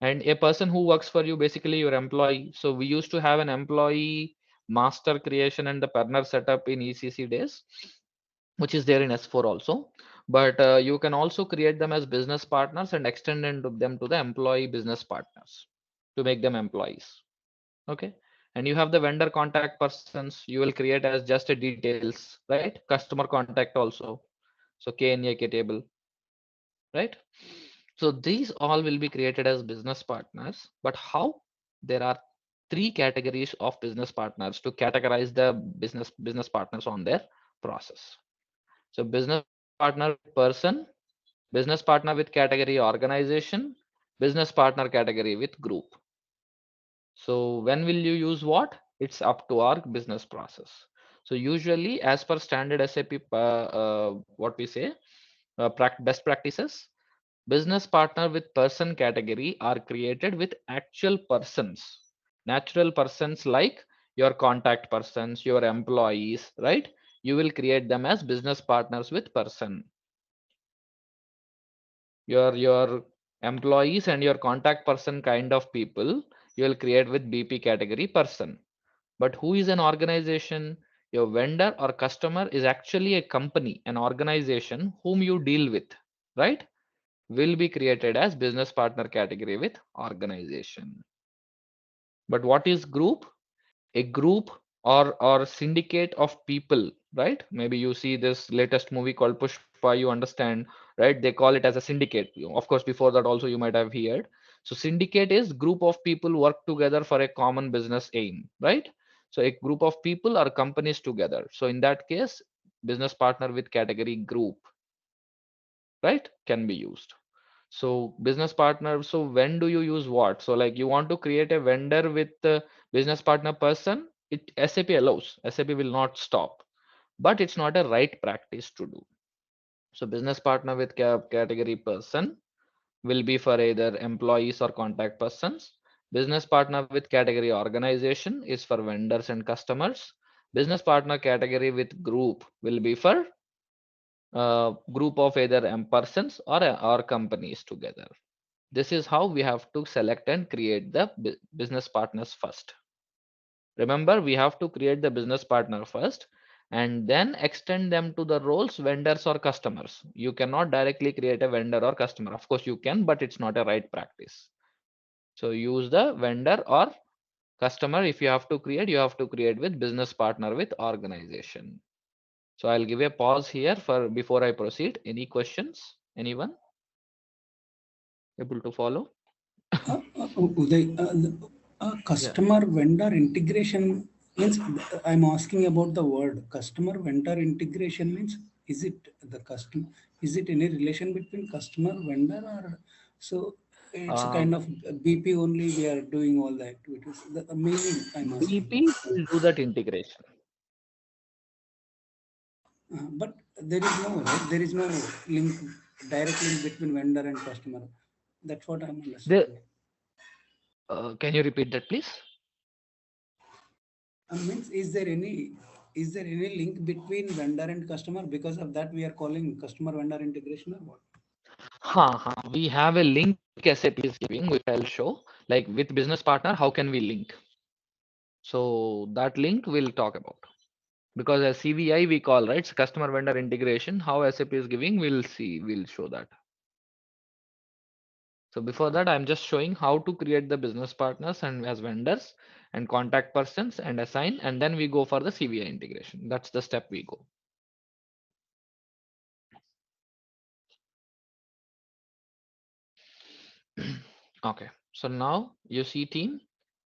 And a person who works for you, basically your employee. So we used to have an employee master creation and the partner setup in ECC days, which is there in S4 also. But you can also create them as business partners and extend them to the employee business partners to make them employees. Okay. And you have the vendor contact persons you will create as just a details, right? Customer contact also. So KNAK table, right? So these all will be created as business partners. But how? There are three categories of business partners to categorize the business partners on their process. So business partner with person, business partner with category organization, business partner category with group. So when will you use what? It's up to our business process. So usually as per standard SAP, what we say, best practices, business partner with person category are created with actual persons, natural persons like your contact persons, your employees, right? You will create them as business partners with person. Your employees and your contact person kind of people you will create with BP category person. But who is an organization? Your vendor or customer is actually a company, an organization whom you deal with, right? Will be created as business partner category with organization. But what is group? A group or syndicate of people, right? Maybe you see this latest movie called Pushpa, you understand, right? They call it as a syndicate. Of course, before that also you might have heard. So syndicate is group of people work together for a common business aim, right? So a group of people or companies together. So in that case, business partner with category group, right, can be used. So business partner, so when do you use what? So like you want to create a vendor with the business partner person, it SAP allows, SAP will not stop, but it's not a right practice to do. So business partner with category person will be for either employees or contact persons. Business partner with category organization is for vendors and customers. Business partner category with group will be for group of either persons or companies together. This is how we have to select and create the business partners first. Remember, we have to create the business partner first and then extend them to the roles vendors or customers. You cannot directly create a vendor or customer. Of course you can, but it's not a right practice. So use the vendor or customer. If you have to create, you have to create with business partner with organization. So I'll give a pause here for before I proceed. Any questions? Anyone able to follow? Uday, Yeah. customer vendor integration means I'm asking about the word customer vendor integration means is it the customer, is it any relation between customer vendor or so it's a kind of BP only we are doing all the activities, the meaning I'm asking. BP will do that integration. But there is no right, there is no link, direct link between vendor and customer. That's what I'm The, understanding. can you repeat that, please? Means is there any link between vendor and customer? Because of that we are calling customer vendor integration or what? We have a link SAP is giving, which I'll show. Like with business partner, how can we link? So that link we'll talk about. Because as CVI we call, right? It's customer vendor integration. How SAP is giving, we'll see, we'll show that. So before that, I'm just showing how to create the business partners and as vendors and contact persons and assign, and then we go for the CVI integration. That's the step we go. Okay, so now you see team,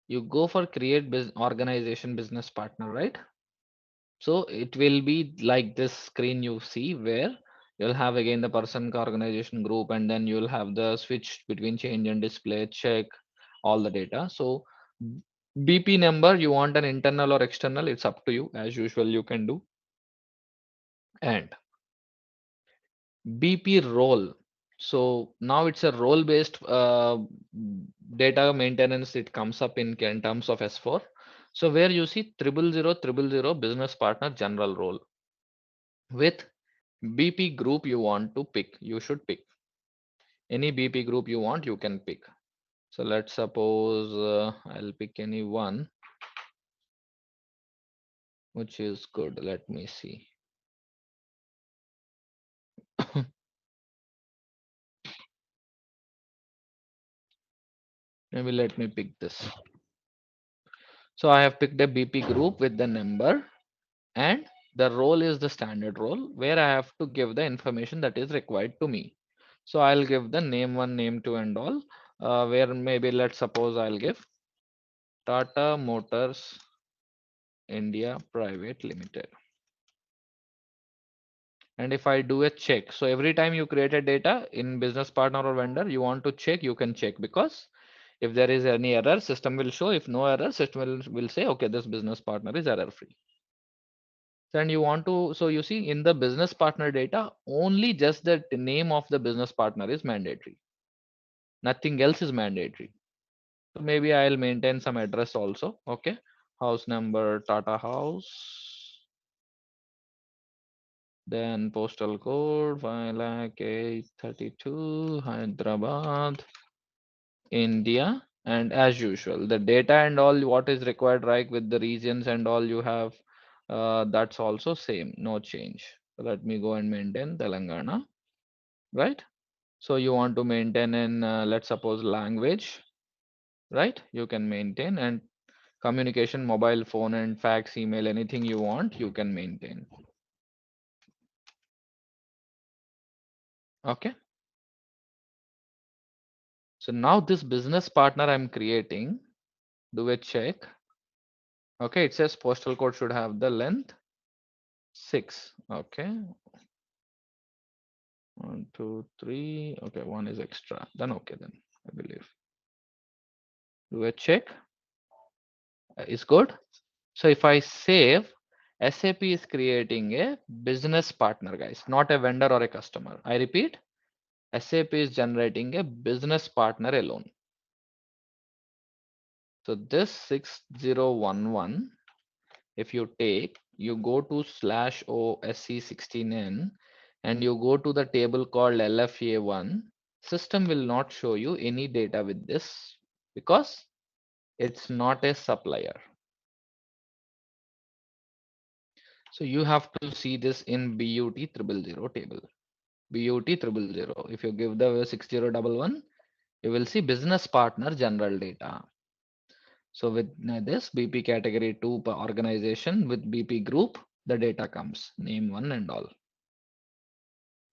you go for create organization business partner, right? So it will be like this screen you see where you'll have again the person organization group, and then you'll have the switch between change and display, check all the data. So BP number, you want an internal or external, it's up to you. As usual, you can do. And BP role. So now it's a role based data maintenance. It comes up in terms of S4. So where you see 00000 business partner general role with BP group you want to pick, you should pick any BP group you want, you can pick. So let's suppose I'll pick any one which is good. Let me see. Maybe let me pick this. So I have picked a BP group with the number, and the role is the standard role where I have to give the information that is required to me. So I'll give the name 1, name 2 and all, where maybe let's suppose I'll give Tata Motors India Private Limited. And if I do a check, so every time you create a data in business partner or vendor, you want to check, you can check, because if there is any error, system will show. If no error, system will say, okay, this business partner is error free. And you want to, so you see in the business partner data, only just the name of the business partner is mandatory. Nothing else is mandatory. So maybe I'll maintain some address also. Okay. House number, Tata House. Then postal code 5,0832 Hyderabad, India. And as usual, the data and all what is required, right, with the regions and all you have, that's also same, no change. So let me go and maintain Telangana, right? So you want to maintain in, let's suppose language, right? You can maintain, and communication, mobile phone and fax, email, anything you want, you can maintain. Okay. So now this business partner I'm creating, do a check. Okay, it says postal code should have the length 6. Okay. 1, 2, 3. Okay, 1 is extra. Then okay, then I believe. Do a check. Is good. So if I save, SAP is creating a business partner, guys, not a vendor or a customer. I repeat, SAP is generating a business partner alone. So this 6011, if you take, you go to /OSC16N and you go to the table called LFA1, system will not show you any data with this because it's not a supplier. So you have to see this in BUT 000 table. BUT 000. If you give the 6011, you will see business partner general data. So with this BP category 2 per organization with BP group, the data comes, name 1 and all.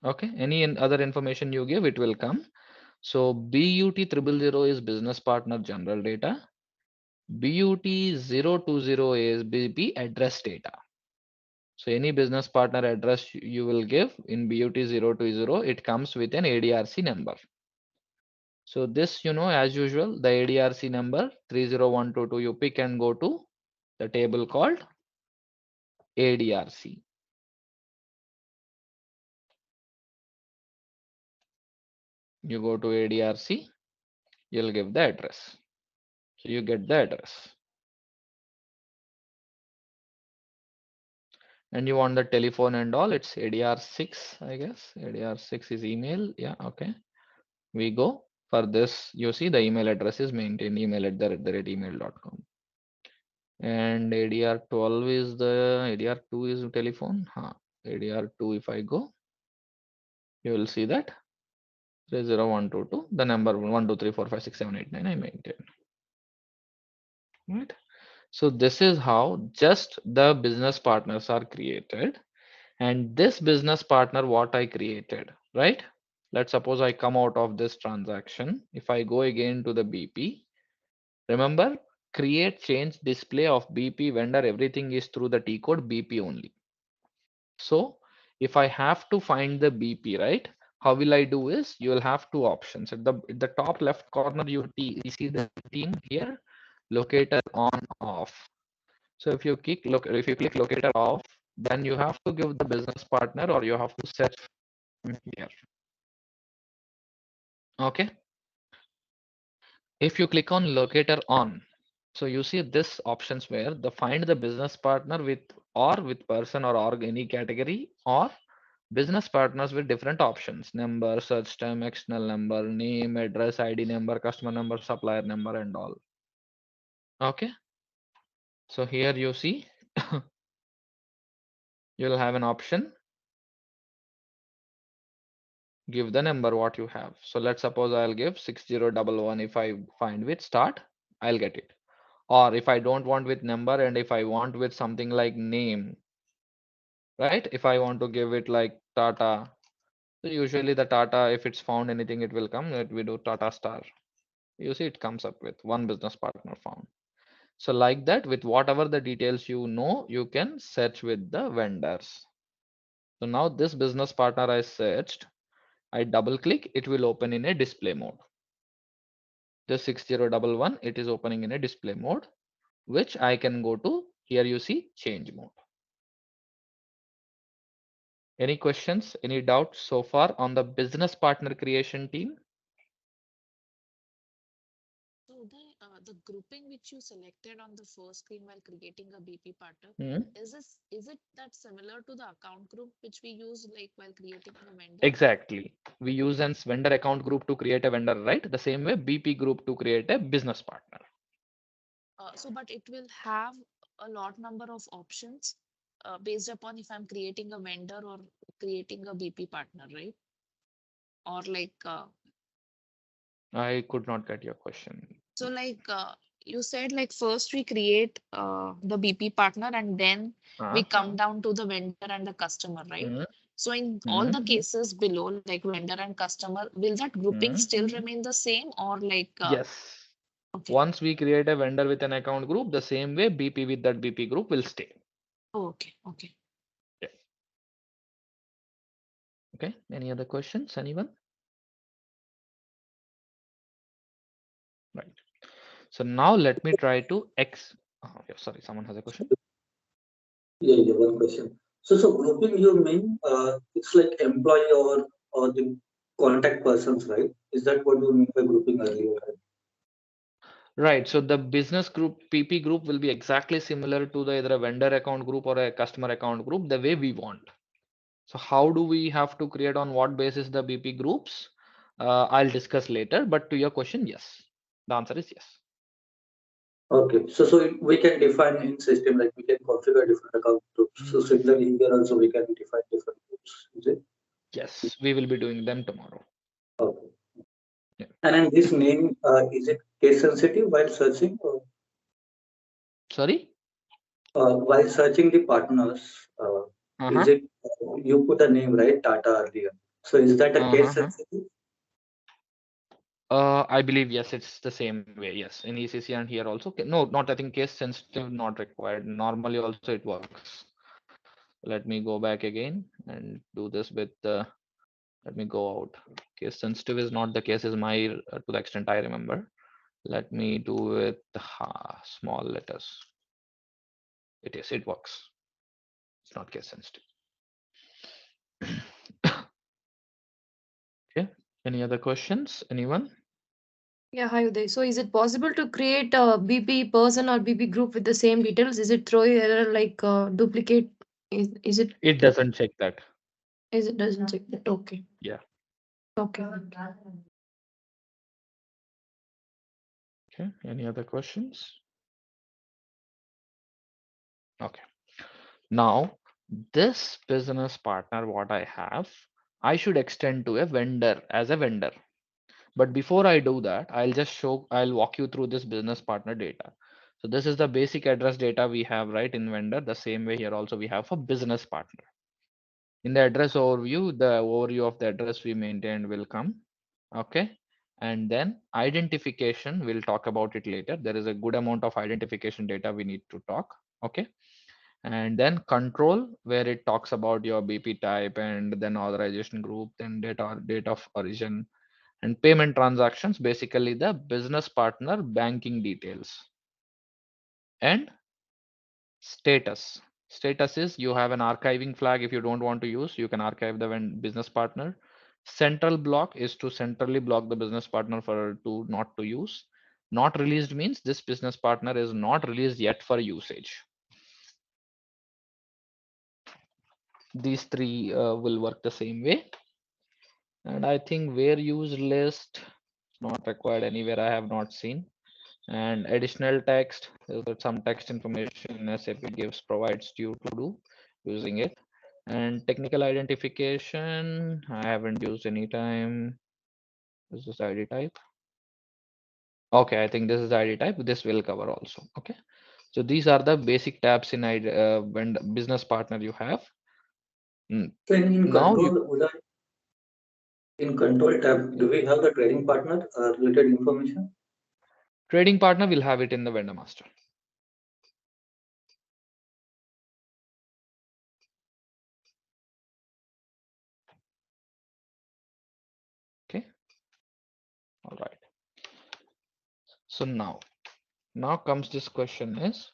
Okay, any other information you give, it will come. So BUT 000 is business partner general data. BUT 020 is BP address data. So any business partner address you will give in BUT 020, it comes with an ADRC number. So this, as usual, the ADRC number 30122, you pick and go to the table called ADRC. You go to ADRC, you'll give the address. So you get the address. And you want the telephone and all, it's ADR6, I guess. ADR6 is email. Yeah, okay. We go for this. You see the email address is maintained, email@email.com. And ADR12 is the ADR2 is telephone. ADR2, if I go, you will see that 30122, the number 1, 2, 3, 4, 5, 6, 7, 8, 9, I maintain. Right. So this is how just the business partners are created. And this business partner, what I created, right? Let's suppose I come out of this transaction. If I go again to the BP, remember, create, change, display of BP vendor, everything is through the T code BP only. So if I have to find the BP, right? How will I do is, you will have two options. At the top left corner, you see the team here, locator on off. So if you click locator off, then you have to give the business partner or you have to search from here. Okay. If you click on locator on, so you see this options where the find the business partner with person or org any category, or business partners with different options, number, search term, external number, name, address, ID number, customer number, supplier number and all. Okay. So here you see you'll have an option give the number what you have. So let's suppose I'll give 6011. If I find with start, I'll get it. Or if I don't want with number and if I want with something like name, right? If I want to give it like Tata, so usually the Tata, if it's found anything, it will come. Let we do Tata Star. You see, it comes up with one business partner found. So like that, with whatever the details you know, you can search with the vendors. So now this business partner I searched, I double click, it will open in a display mode. This 6011, it is opening in a display mode, which I can go to. Here you see change mode. Any questions, any doubts so far on the business partner creation team? So the grouping which you selected on the first screen while creating a BP partner, Hmm. is it that similar to the account group which we use like while creating a vendor? Exactly. We use an vendor account group to create a vendor, right? The same way BP group to create a business partner. So but it will have a lot number of options based upon if I'm creating a vendor or creating a BP partner, right? Or like I could not get your question. so like you said like first we create the BP partner and then we come down to the vendor and the customer, right? Mhm. So in all the cases below, like vendor and customer, will that grouping still remain the same or like Yes. okay. Once we create a vendor with an account group, the same way BP with that BP group will stay. Oh, okay, okay. Yeah. Okay. Any other questions? Anyone? Right. So now let me try to oh, yeah, sorry, someone has a question. Yeah, one question. So grouping you mean it's like employee or the contact persons, right? Is that what you mean by grouping earlier? Right. So the business group, PP group will be exactly similar to the either a vendor account group or a customer account group the way we want. So how do we have to create on what basis the BP groups? I'll discuss later, but to your question, yes. The answer is yes. Okay, so we can define in system like we can configure different account groups. So similarly here also we can define different groups. Is it? Yes, we will be doing them tomorrow. Okay. Yeah. And then this name is it case sensitive while searching? Or, Sorry? while searching the partners, is it you put a name right Tata earlier? So is that a case sensitive? I believe yes, it's the same way. Yes, in ECC and here also. No, not I think case sensitive, not required. Normally also it works. Let me go back again and do this with let me go out. Case sensitive is not the case is my to the extent I remember. Let me do it small letters. It works. It's not case sensitive. Okay. Any other questions? Anyone? Yeah, hi Uday. So is it possible to create a BP person or BP group with the same details? Is it throw error like duplicate? Is it? It doesn't check that. Is it doesn't check that? Okay. Yeah. Okay. Okay. Any other questions? Okay. Now, this business partner, what I have, I should extend to a vendor as a vendor. But before I do that, I'll walk you through this business partner data. So this is the basic address data we have, right, in vendor. The same way here also we have for business partner. In the address overview, the overview of the address we maintained will come. Okay. And then identification, we'll talk about it later. There is a good amount of identification data we need to talk. Okay. And then control, where it talks about your BP type and then authorization group, then date of origin, and payment transactions, basically the business partner banking details. And status. Status is you have an archiving flag. If you don't want to use, you can archive the business partner. Central block is to centrally block the business partner for to not to use. Not released means this business partner is not released yet for usage. These three will work the same way. And I think where use list not required anywhere. I have not seen. And additional text is that some text information SAP gives provides you to do using it. And technical identification, I haven't used any time. Is this ID type? Okay, I think this is ID type. This will cover also. Okay. So these are the basic tabs in when business partner you have. So in Now control, in control tab, do we have the trading partner related information? trading partner will have it in the vendor master. Okay. All right. So now comes this question is,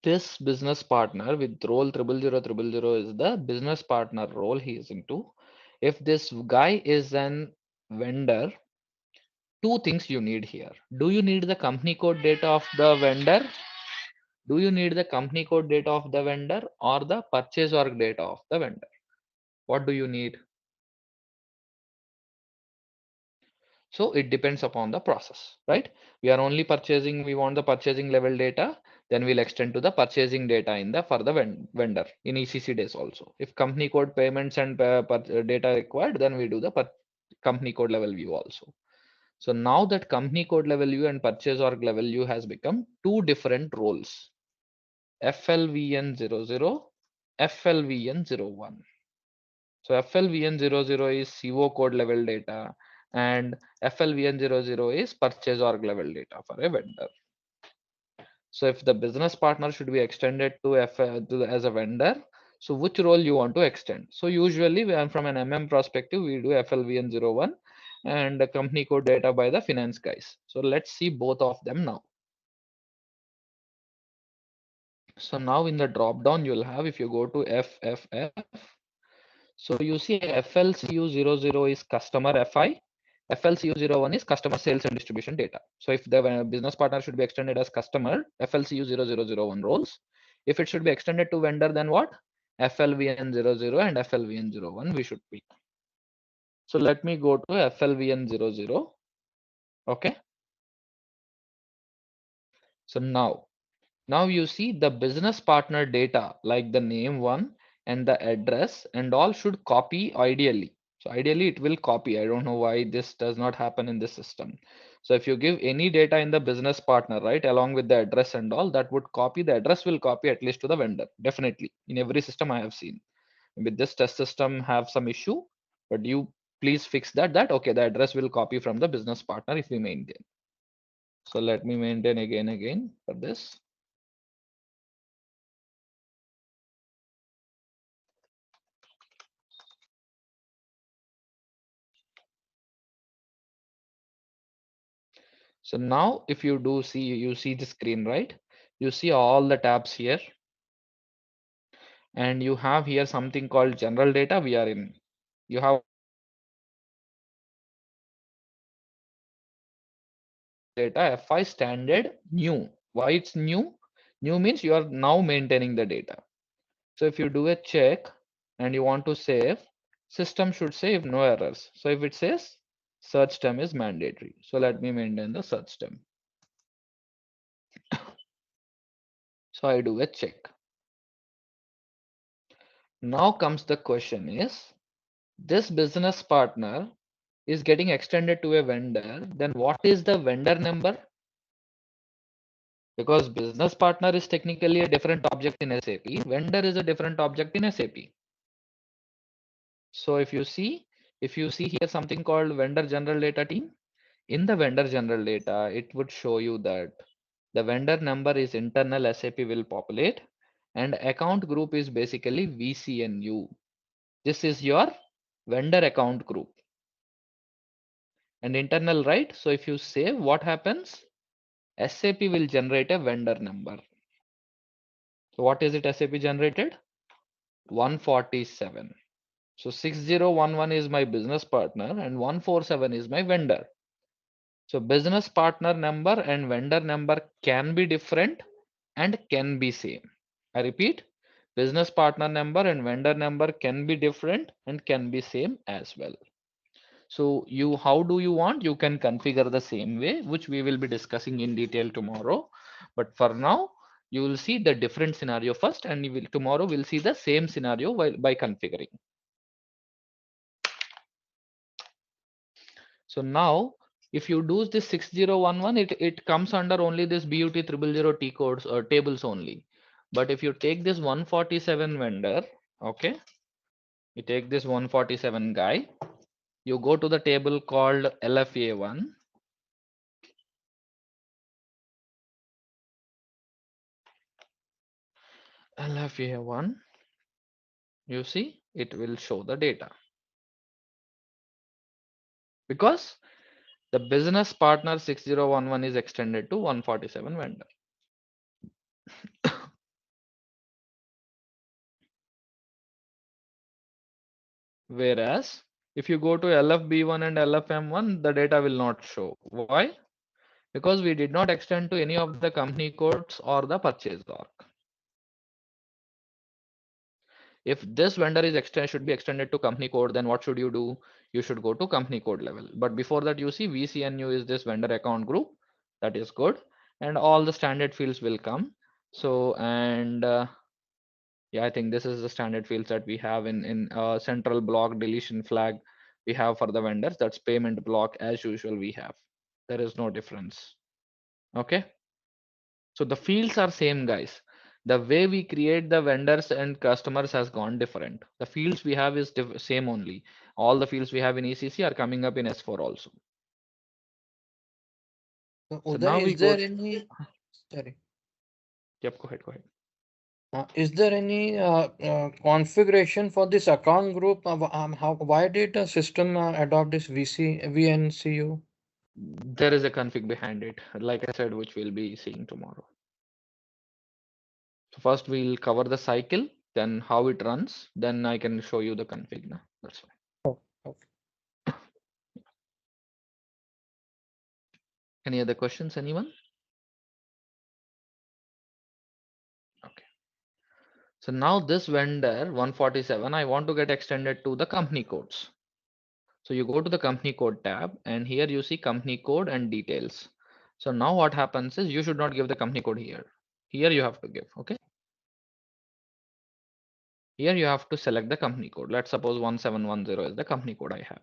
this business partner with role 00000 is the business partner role he is into. If this guy is an vendor, two things you need here. Do you need the company code data of the vendor? Do you need the company code data of the vendor or the purchase org data of the vendor? What do you need? So it depends upon the process, right? We are only purchasing, we want the purchasing level data, then we'll extend to the purchasing data in the for the vendor in ECC days also. If company code payments and data required, then we do the company code level view also. So now that company code level view and purchase org level view has become two different roles. FLVN00, FLVN01. So FLVN00 is CO code level data and FLVN00 is purchase org level data for a vendor. So if the business partner should be extended to as a vendor, so which role you want to extend? So usually from an MM perspective, we do FLVN01 and the company code data by the finance guys. So let's see both of them now. So now in the drop down, you'll have, if you go to FFF, so you see FLCU00 is customer FI, FLCU01 is customer sales and distribution data. So if the business partner should be extended as customer, FLCU0001 roles. If it should be extended to vendor, then what? FLVN00 and FLVN01 we should pick. So let me go to FLVN00. Okay. So now you see the business partner data like the name one and the address and all should copy ideally. So ideally it will copy. I don't know why this does not happen in this system. So if you give any data in the business partner, right, along with the address and all, that would copy. The address will copy at least to the vendor. Definitely in every system I have seen. With this test system have some issue, but you please fix that okay, the address will copy from the business partner if we maintain. So let me maintain again for this. So now if you do see, you see the screen, right? You see all the tabs here. And you have here something called general data we are in. You have data FI standard new. Why it's new? New means you are now maintaining the data. So if you do a check and you want to save, system should save no errors. So if it says search term is mandatory. So let me maintain the search term. So I do a check. Now comes the question is, this business partner is getting extended to a vendor, then what is the vendor number? Because business partner is technically a different object in SAP, vendor is a different object in SAP. So if you see here something called vendor general data team, in the vendor general data, it would show you that the vendor number is internal SAP will populate and account group is basically VCNU. This is your vendor account group. And internal, right? So if you save, what happens? SAP will generate a vendor number. So what is it SAP generated? 147. So 6011 is my business partner and 147 is my vendor. So business partner number and vendor number can be different and can be same. I repeat, business partner number and vendor number can be different and can be same as well. So how do you want? You can configure the same way, which we will be discussing in detail tomorrow. But for now, You will see the different scenario first, and tomorrow we'll see the same scenario by configuring. So now if you do this 6011, it comes under only this BUT 000T codes or tables only. But if you take this 147 vendor, okay, you take this 147 guy, you go to the table called LFA1. LFA1, you see, it will show the data. Because the business partner 6011 is extended to 147 vendor. Whereas if you go to LFB1 and LFM1, the data will not show. Why? Because we did not extend to any of the company codes or the purchase org. If this vendor is should be extended to company code, then what should you do? You should go to company code level. But before that, you see VCNU is this vendor account group. That is good. And all the standard fields will come. So, and yeah, I think this is the standard fields that we have in central block deletion flag. We have for the vendors. That's payment block as usual we have. There is no difference. Okay. So the fields are same, guys. The way we create the vendors and customers has gone different. The fields we have is same only. All the fields we have in ECC are coming up in S4 also. So, So Uday, now we is there go. any? Sorry. Yep, go ahead, go ahead. Is there any configuration for this account group? Why did the system adopt this VNCU? There is a config behind it, like I said, which we'll be seeing tomorrow. So first we'll cover the cycle, then how it runs, then I can show you the config now. That's fine. Oh, okay. Any other questions, anyone? Okay. So now this vendor 147, I want to get extended to the company codes. So you go to the company code tab, and here you see company code and details. So now what happens is you should not give the company code here. Here you have to give, okay? Here you have to select the company code. Let's suppose 1710 is the company code I have.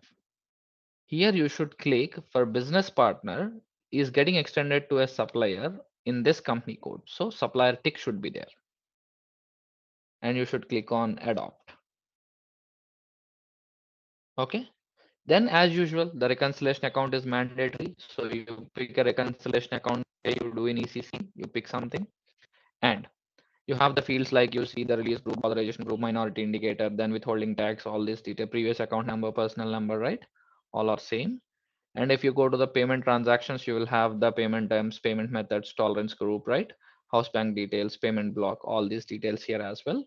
Here you should click for business partner is getting extended to a supplier in this company code. So supplier tick should be there. And you should click on adopt. Okay. Then as usual, the reconciliation account is mandatory. So you pick a reconciliation account you do in ECC, you pick something. And you have the fields like you see the release group, authorization group, minority indicator, then withholding tax, all this detail, previous account number, personal number, right? All are same. And if you go to the payment transactions, you will have the payment terms, payment methods, tolerance group, right? House bank details, payment block, all these details here as well.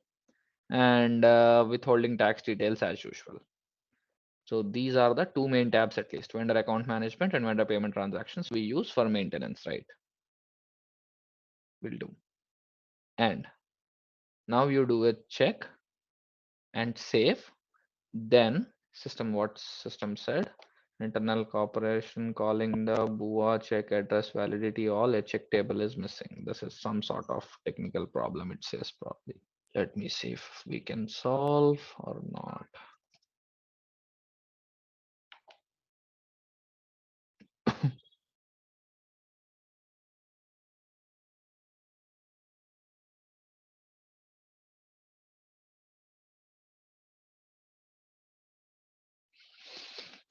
And withholding tax details as usual. So these are the two main tabs, at least vendor account management and vendor payment transactions we use for maintenance, right? Will do. And now you do a check and save. Then what system said, internal corporation calling the BUA check address validity, all a check table is missing. This is some sort of technical problem, it says probably. Let me see if we can solve or not.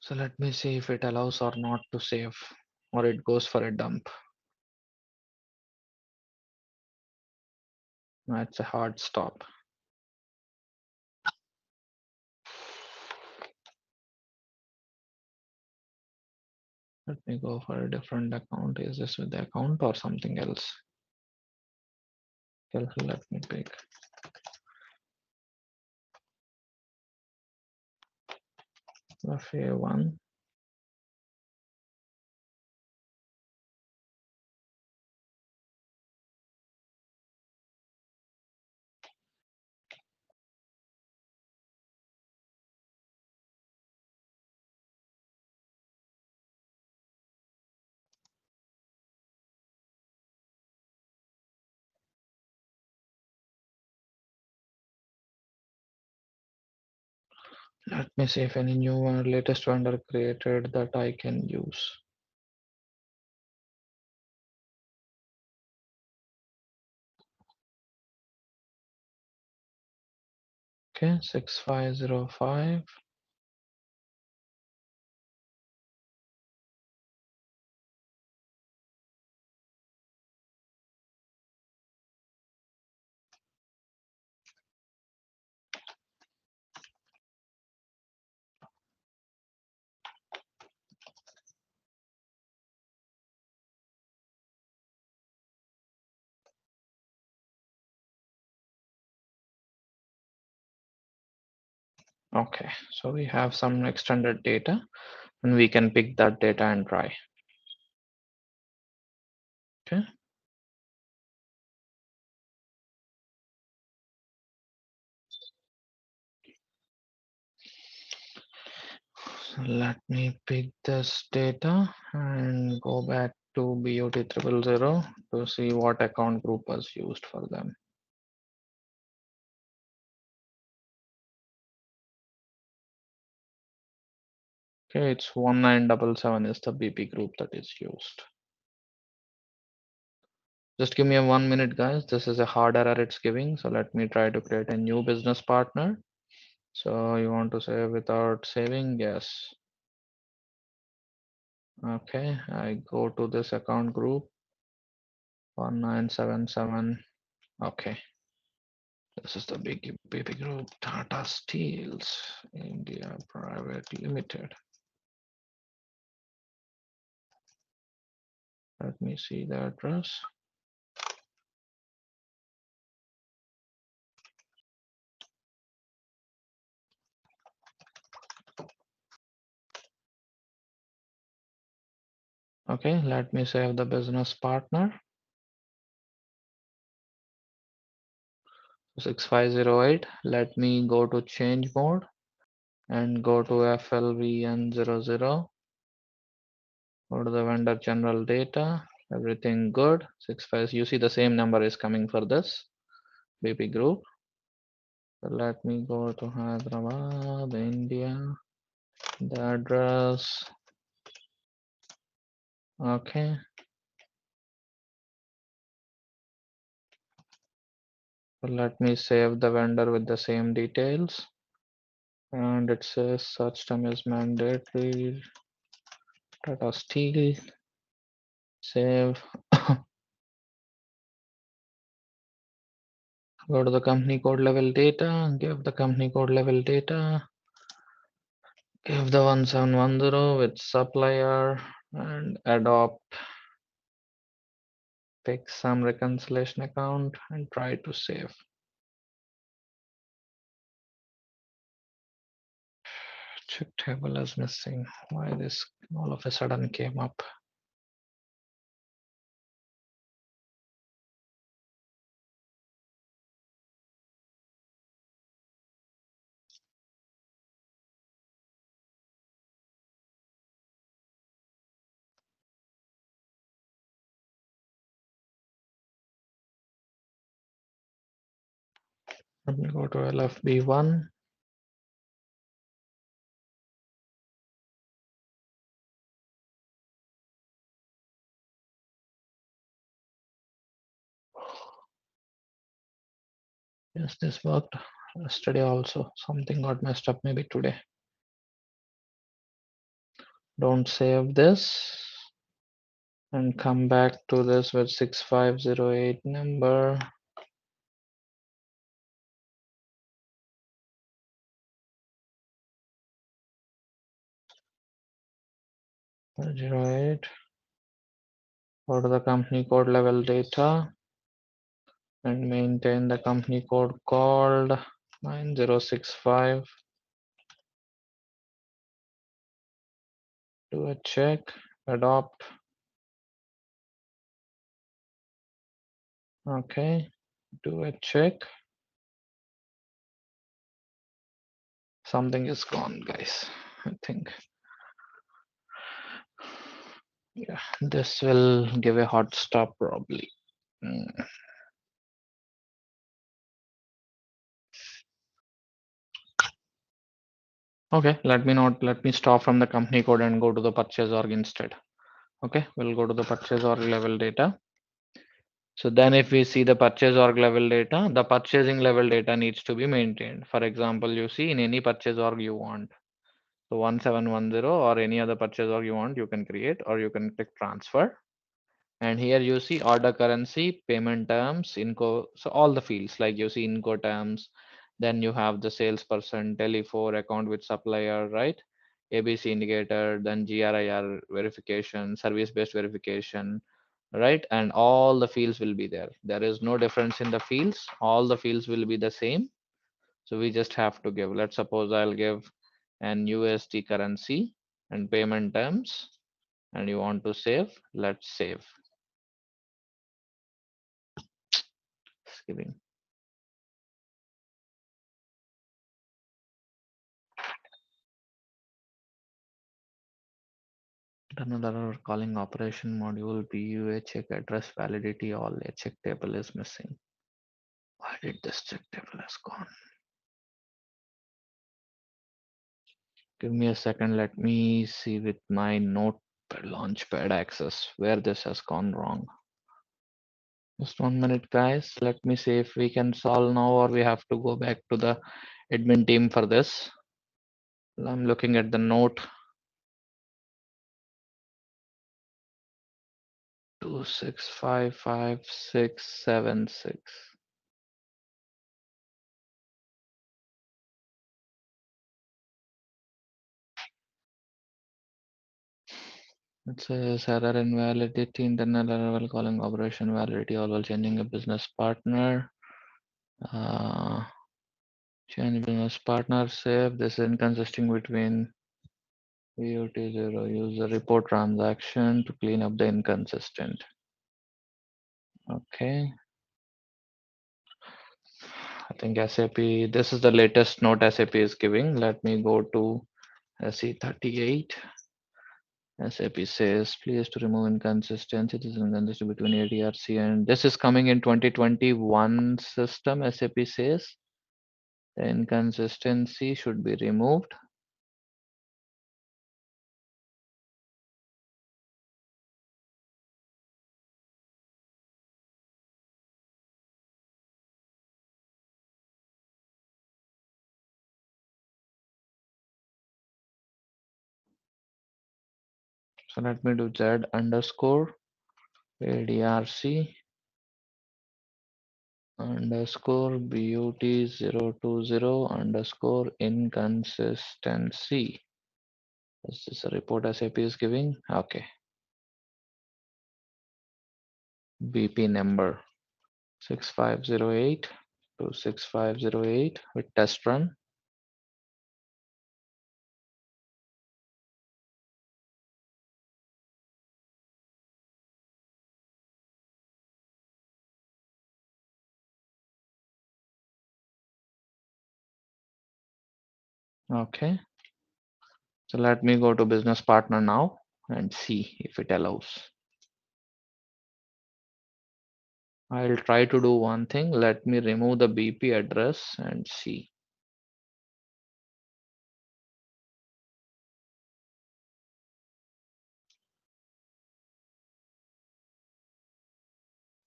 So let me see if it allows or not to save, or it goes for a dump. That's a hard stop. Let me go for a different account. Is this with the account or something else? Well, let me pick. FA1. Let me see if any new or latest vendor created that I can use. Okay, 6505. Okay, so we have some extended data and we can pick that data and try. Okay. So let me pick this data and go back to BOT 000 to see what account group was used for them. Okay, it's 1977 is the BP group that is used. Just give me a 1 minute, guys. This is a hard error it's giving. So let me try to create a new business partner. So you want to save without saving? Yes. Okay, I go to this account group 1977. Okay, this is the big baby group, Tata Steels India Private Limited. Let me see the address. Okay, let me save the business partner. 6508. Let me go to change mode and go to FLVN00. Go to the vendor general data. Everything good. 65. You see the same number is coming for this BP group. So let me go to Hyderabad, India. The address. Okay. So let me save the vendor with the same details. And it says such term is mandatory. Tata Steel. Save. Go to the company code level data. Give the company code level data. Give the 1710 with supplier and adopt. Pick some reconciliation account and try to save. Check table is missing. Why this all of a sudden came up? Let me go to LFB1. Yes, this worked yesterday also. Something got messed up maybe today. Don't save this and come back to this with 6508 number. Zero 08. Go to the company code level data and maintain the company code called 9065. Do a check, adopt. Okay, do a check. Something is gone, guys. I think. Yeah, this will give a hot stop probably. Okay, let me stop from the company code and go to the purchase org instead. Okay, we'll go to the purchase org level data. So then if we see the purchase org level data, the purchasing level data needs to be maintained. For example, you see in any purchase org you want. So 1710 or any other purchase org you want, you can create, or you can click transfer. And here you see order currency, payment terms, Inco. So all the fields like you see Inco terms, then you have the salesperson, Tele4, account with supplier, right? ABC indicator, then GRIR verification, service-based verification, right? And all the fields will be there. There is no difference in the fields. All the fields will be the same. So we just have to give, let's suppose I'll give an USD currency and payment terms, and you want to save, let's save. It's giving. Another error calling operation module PUA check address validity all a check table is missing. Why did this check table has gone? Give me a second. Let me see with my notepad launchpad access where this has gone wrong. Just 1 minute, guys. Let me see if we can solve now or we have to go back to the admin team for this. I'm looking at the note. 2655676. It says error invalidity, internal error while calling operation validity all while changing a business partner. Change business partner save. This is inconsistent between VOT0. Use the report transaction to clean up the inconsistent. Okay. I think SAP, this is the latest note SAP is giving. Let me go to SE38. SAP says, please to remove inconsistency. This is inconsistency between ADRC and this is coming in 2021 system. SAP says the inconsistency should be removed. So let me do Z underscore ADRC underscore BUT020 underscore inconsistency. Is this a report SAP is giving? Okay. BP number 6508 to 6508 with test run. Okay. So let me go to business partner now and see if it allows. I'll try to do one thing. Let me remove the BP address and see.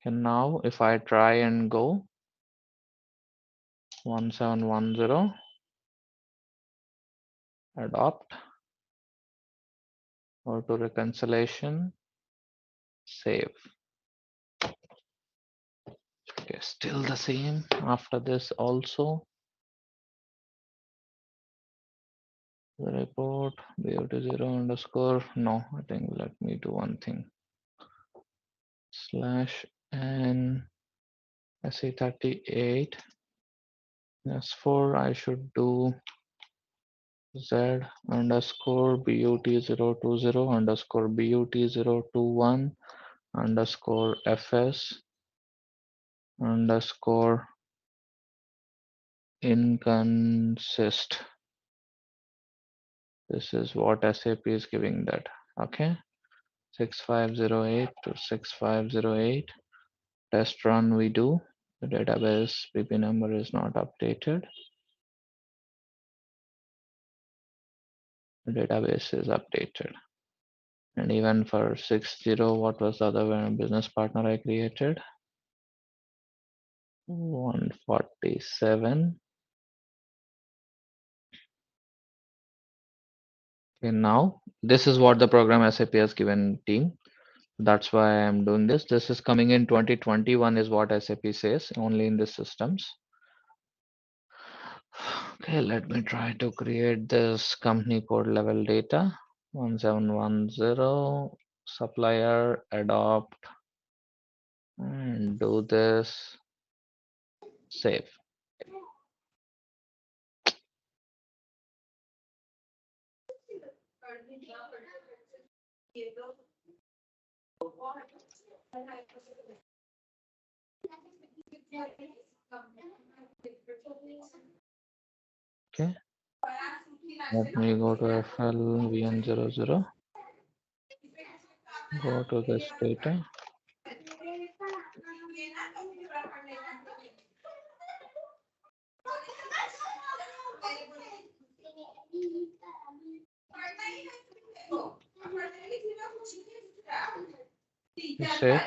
And now if I try and go 1710 adopt auto reconciliation save. Okay, still the same after this also. The report BOT0 underscore. No, I think let me do one thing. Slash n SE38 S4 I should do Z underscore BUT020 underscore BUT021 underscore FS underscore inconsist. This is what SAP is giving that. Okay. 6508 to 6508. Test run we do. The database BP number is not updated. The database is updated. And even for 60, what was the other business partner I created? 147. Okay, now this is what the program SAP has given team. That's why I'm doing this. This is coming in 2021 is what SAP says, only in the systems. Okay, let me try to create this company code level data. 1710 supplier adopt and do this, save. Okay, let me go to FLVN00, go to this data. Save.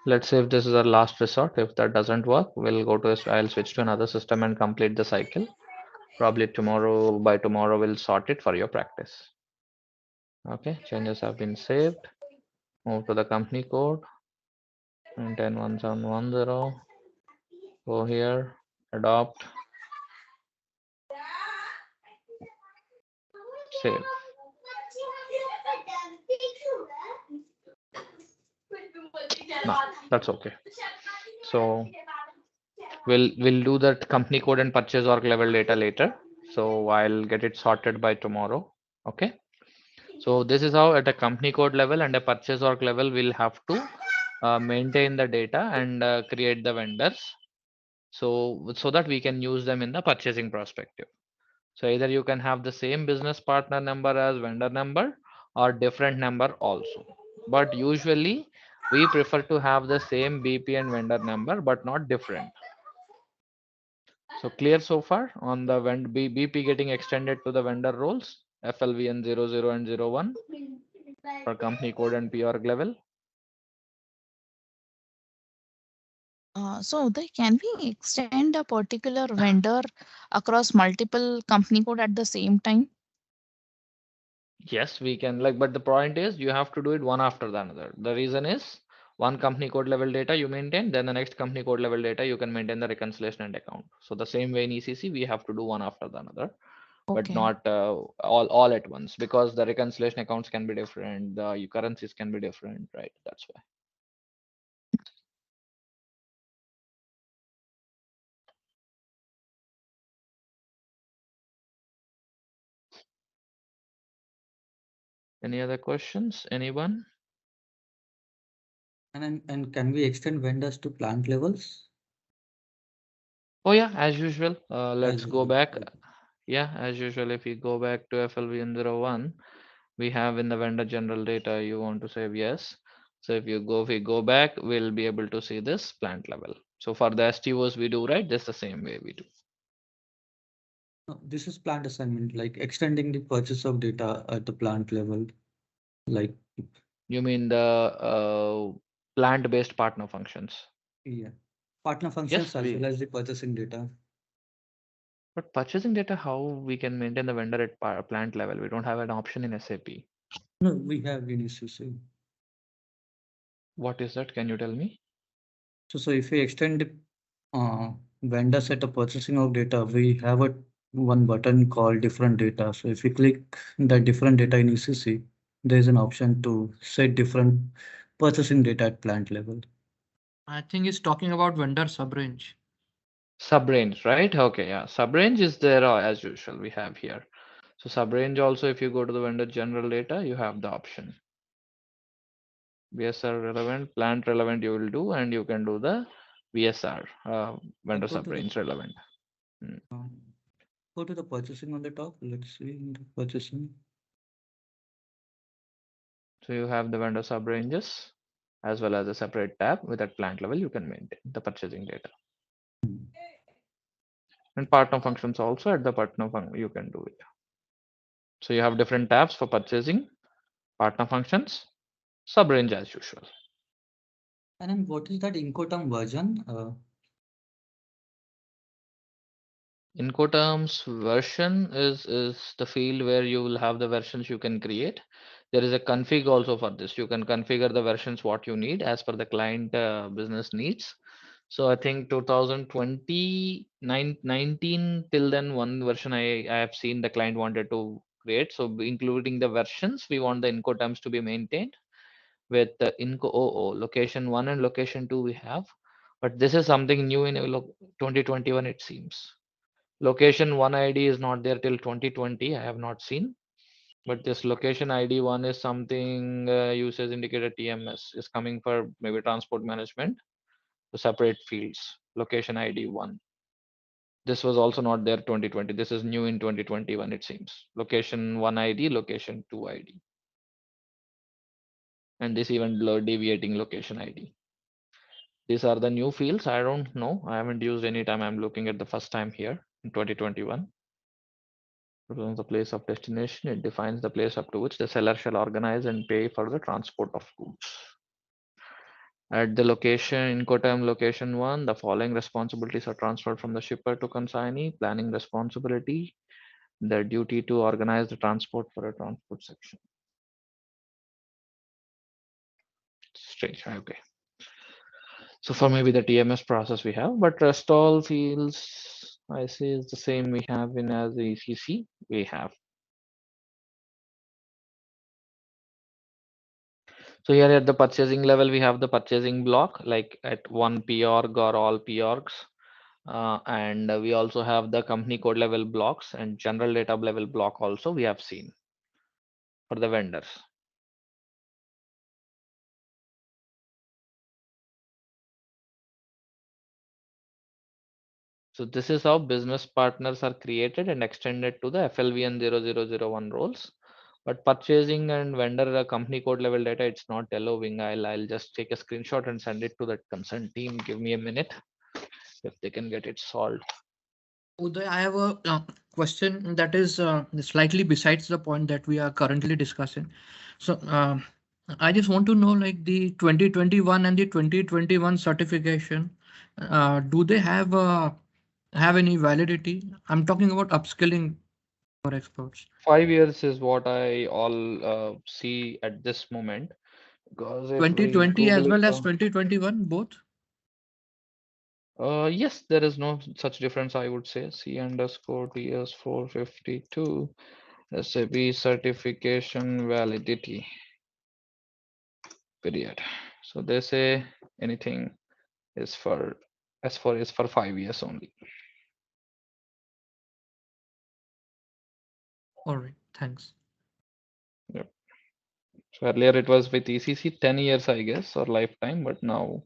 Let's say if this is our last resort. If that doesn't work, we'll go to I'll switch to another system and complete the cycle. Probably tomorrow, by tomorrow we'll sort it for your practice. Okay, changes have been saved. Move to the company code and 101710. Go here, adopt, save. No, that's okay. So we'll do that company code and purchase org level data later. So I'll get it sorted by tomorrow. Okay. So this is how at a company code level and a purchase org level we'll have to maintain the data and create the vendors. So that we can use them in the purchasing perspective. So either you can have the same business partner number as vendor number or different number also. But usually we prefer to have the same BP and vendor number but not different. So clear so far on the BP getting extended to the vendor roles, FLVN 00 and 01 for company code and PR level. So can we extend a particular vendor across multiple company code at the same time? Yes, we can but the point is you have to do it one after the another. The reason is one company code level data you maintain, then the next company code level data you can maintain the reconciliation and account. So the same way in ECC we have to do one after the another, but not all at once, because the reconciliation accounts can be different, the currencies can be different, right? That's why. Any other questions? Anyone? And can we extend vendors to plant levels? Oh yeah, as usual. Let's go back. Okay. Yeah, as usual, if you go back to FLVN01, we have in the vendor general data, you want to save yes. So if we go back, we'll be able to see this plant level. So for the STOs we do, right, just the same way we do. No, this is plant assignment, like extending the purchase of data at the plant level. Like, You mean the plant-based partner functions? yeah, partner functions Yes, as well as the purchasing data. but purchasing data, how we can maintain the vendor at plant level? We don't have an option in SAP. No, we have in ECC. What is that? Can you tell me? So if we extend the vendors at the purchasing of data, we have a one button called different data. So if we click the different data in ECC, there is an option to set different purchasing data at plant level. I think he's talking about vendor subrange. Subrange, right? Okay, yeah. Subrange is there as usual. We have here. So subrange also, if you go to the vendor general data, you have the option. VSR relevant, plant relevant you will do, and you can do the VSR, vendor subrange relevant. Go to the purchasing on the top. Let's see in the purchasing. So you have the vendor subranges as well as a separate tab with at plant level you can maintain the purchasing data. And partner functions also at the partner function you can do it. So you have different tabs for purchasing, partner functions, sub range as usual. And then what is that Incoterm version? Incoterms version is the field where you will have the versions you can create. There is a config also for this. You can configure the versions what you need as per the client business needs. So I think 2020 19 till then one version I have seen the client wanted to create. So including the versions, we want the Incoterms to be maintained with the Inco OO location 1 and location 2 we have. But this is something new in 2021 it seems. Location 1 ID is not there till 2020. I have not seen. But this location ID 1 is something usage indicator TMS is coming for maybe transport management to separate fields. Location ID 1. This was also not there 2020. This is new in 2021 it seems. Location 1 ID, location 2 ID. And this even deviating location ID. These are the new fields. I don't know. I haven't used any time. I'm looking at the first time here in 2021. Represents the place of destination. It defines the place up to which the seller shall organize and pay for the transport of goods. At the location, Incoterm location 1, the following responsibilities are transferred from the shipper to consignee. Planning responsibility, the duty to organize the transport for a transport section. Strange. Okay. So for maybe the TMS process we have, but rest all fields I see is the same we have in as the ECC we have. So here at the purchasing level, we have the purchasing block, like at one PORG or all PORGs. And we also have the company code level blocks and general data level block also we have seen for the vendors. So this is how business partners are created and extended to the FLVN 0001 roles. But purchasing and vendor company code level data, it's not allowing. I'll just take a screenshot and send it to the concerned team. Give me a minute if they can get it solved. Uday, I have a question that is slightly besides the point that we are currently discussing. So I just want to know, like, the 2021 and the 2021 certification, do they have any validity? I'm talking about upskilling for experts. 5 years is what I all see at this moment. Because if we 2020 as Google well it, as 2021, both? yes, there is no such difference, I would say. C underscore TS 452 SAP certification validity period. So they say anything is for S4 is for 5 years only. All right, thanks. Yep. So earlier it was with ECC 10 years, I guess, or lifetime, but now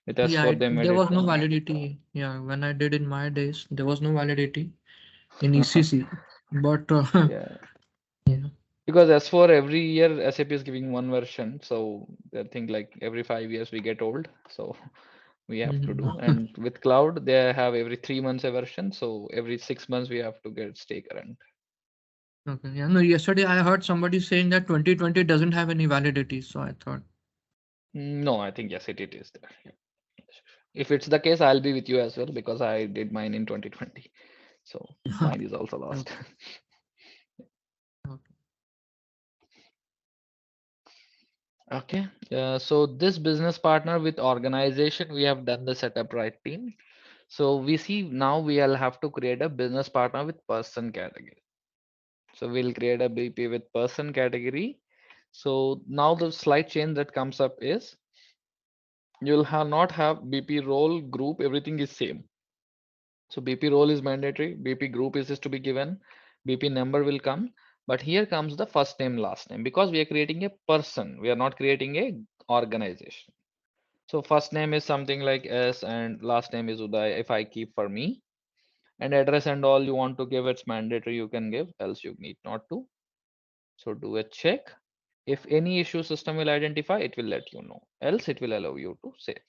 with S4 they made There it was no 5 years. validity. Yeah, when I did in my days, there was no validity in ECC. But Yeah. yeah. Because S4 every year SAP is giving one version, so I think like every 5 years we get old, so we have to do. And with cloud, they have every 3 months a version, so every 6 months we have to get stay current. Okay. Yeah. No, yesterday I heard somebody saying that 2020 doesn't have any validity, so I thought. No, I think yes, it is there. Yeah. If it's the case, I'll be with you as well because I did mine in 2020, so mine is also lost. Okay. Okay, so this business partner with organization, we have done the setup right team. So we see now we'll have to create a business partner with person category. So we'll create a BP with person category. So now the slight change that comes up is you'll have not have BP role group, everything is same. So BP role is mandatory, BP group is to be given, BP number will come. But here comes the first name, last name, because we are creating a person. We are not creating a organization. So first name is something like S and last name is Uday if I keep for me. And address and all you want to give, it's mandatory, you can give, else you need not to. So do a check. If any issue system will identify, it will let you know. Else it will allow you to save.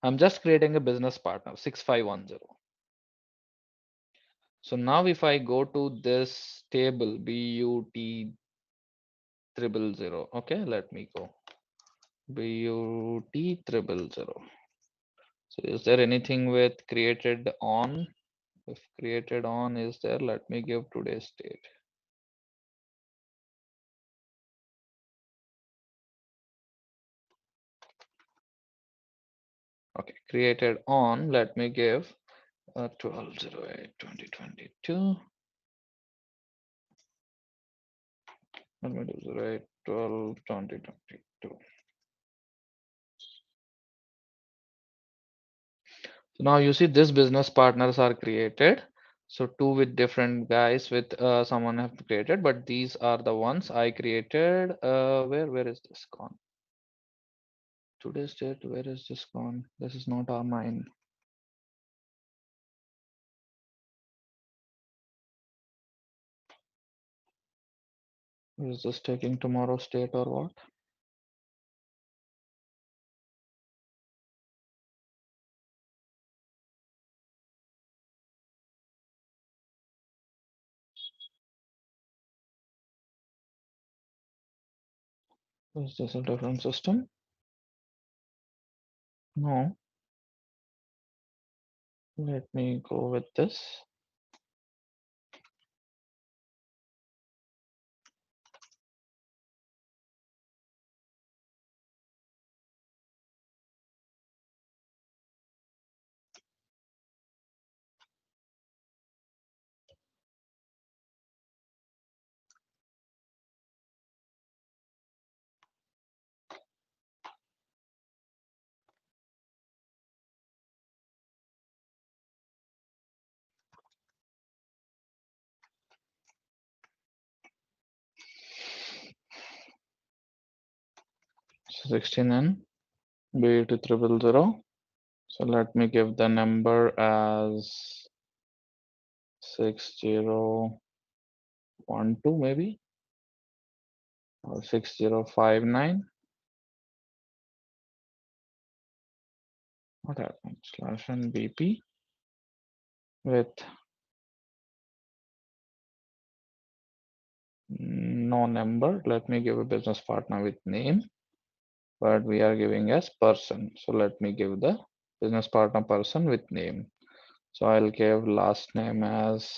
I'm just creating a business partner 6510. So now if I go to this table BUT 000, okay, let me go BUT 000. So is there anything with created on? If created on is there, let me give today's date. Okay, created on, let me give 12/08/2022. Let me do 08/12/2022. So now you see this business partners are created. So two with different guys with someone have created, but these are the ones I created. Where is this gone? Today's date, where is this gone? This is not our mine. Is this taking tomorrow's date or what? Is this a different system? No. Let me go with this. So 16N B to 000. So let me give the number as 6012 maybe, or 6059. What happened? Slash and BP with no number. Let me give a business partner with name, but we are giving as person. So let me give the business partner person with name. So I'll give last name as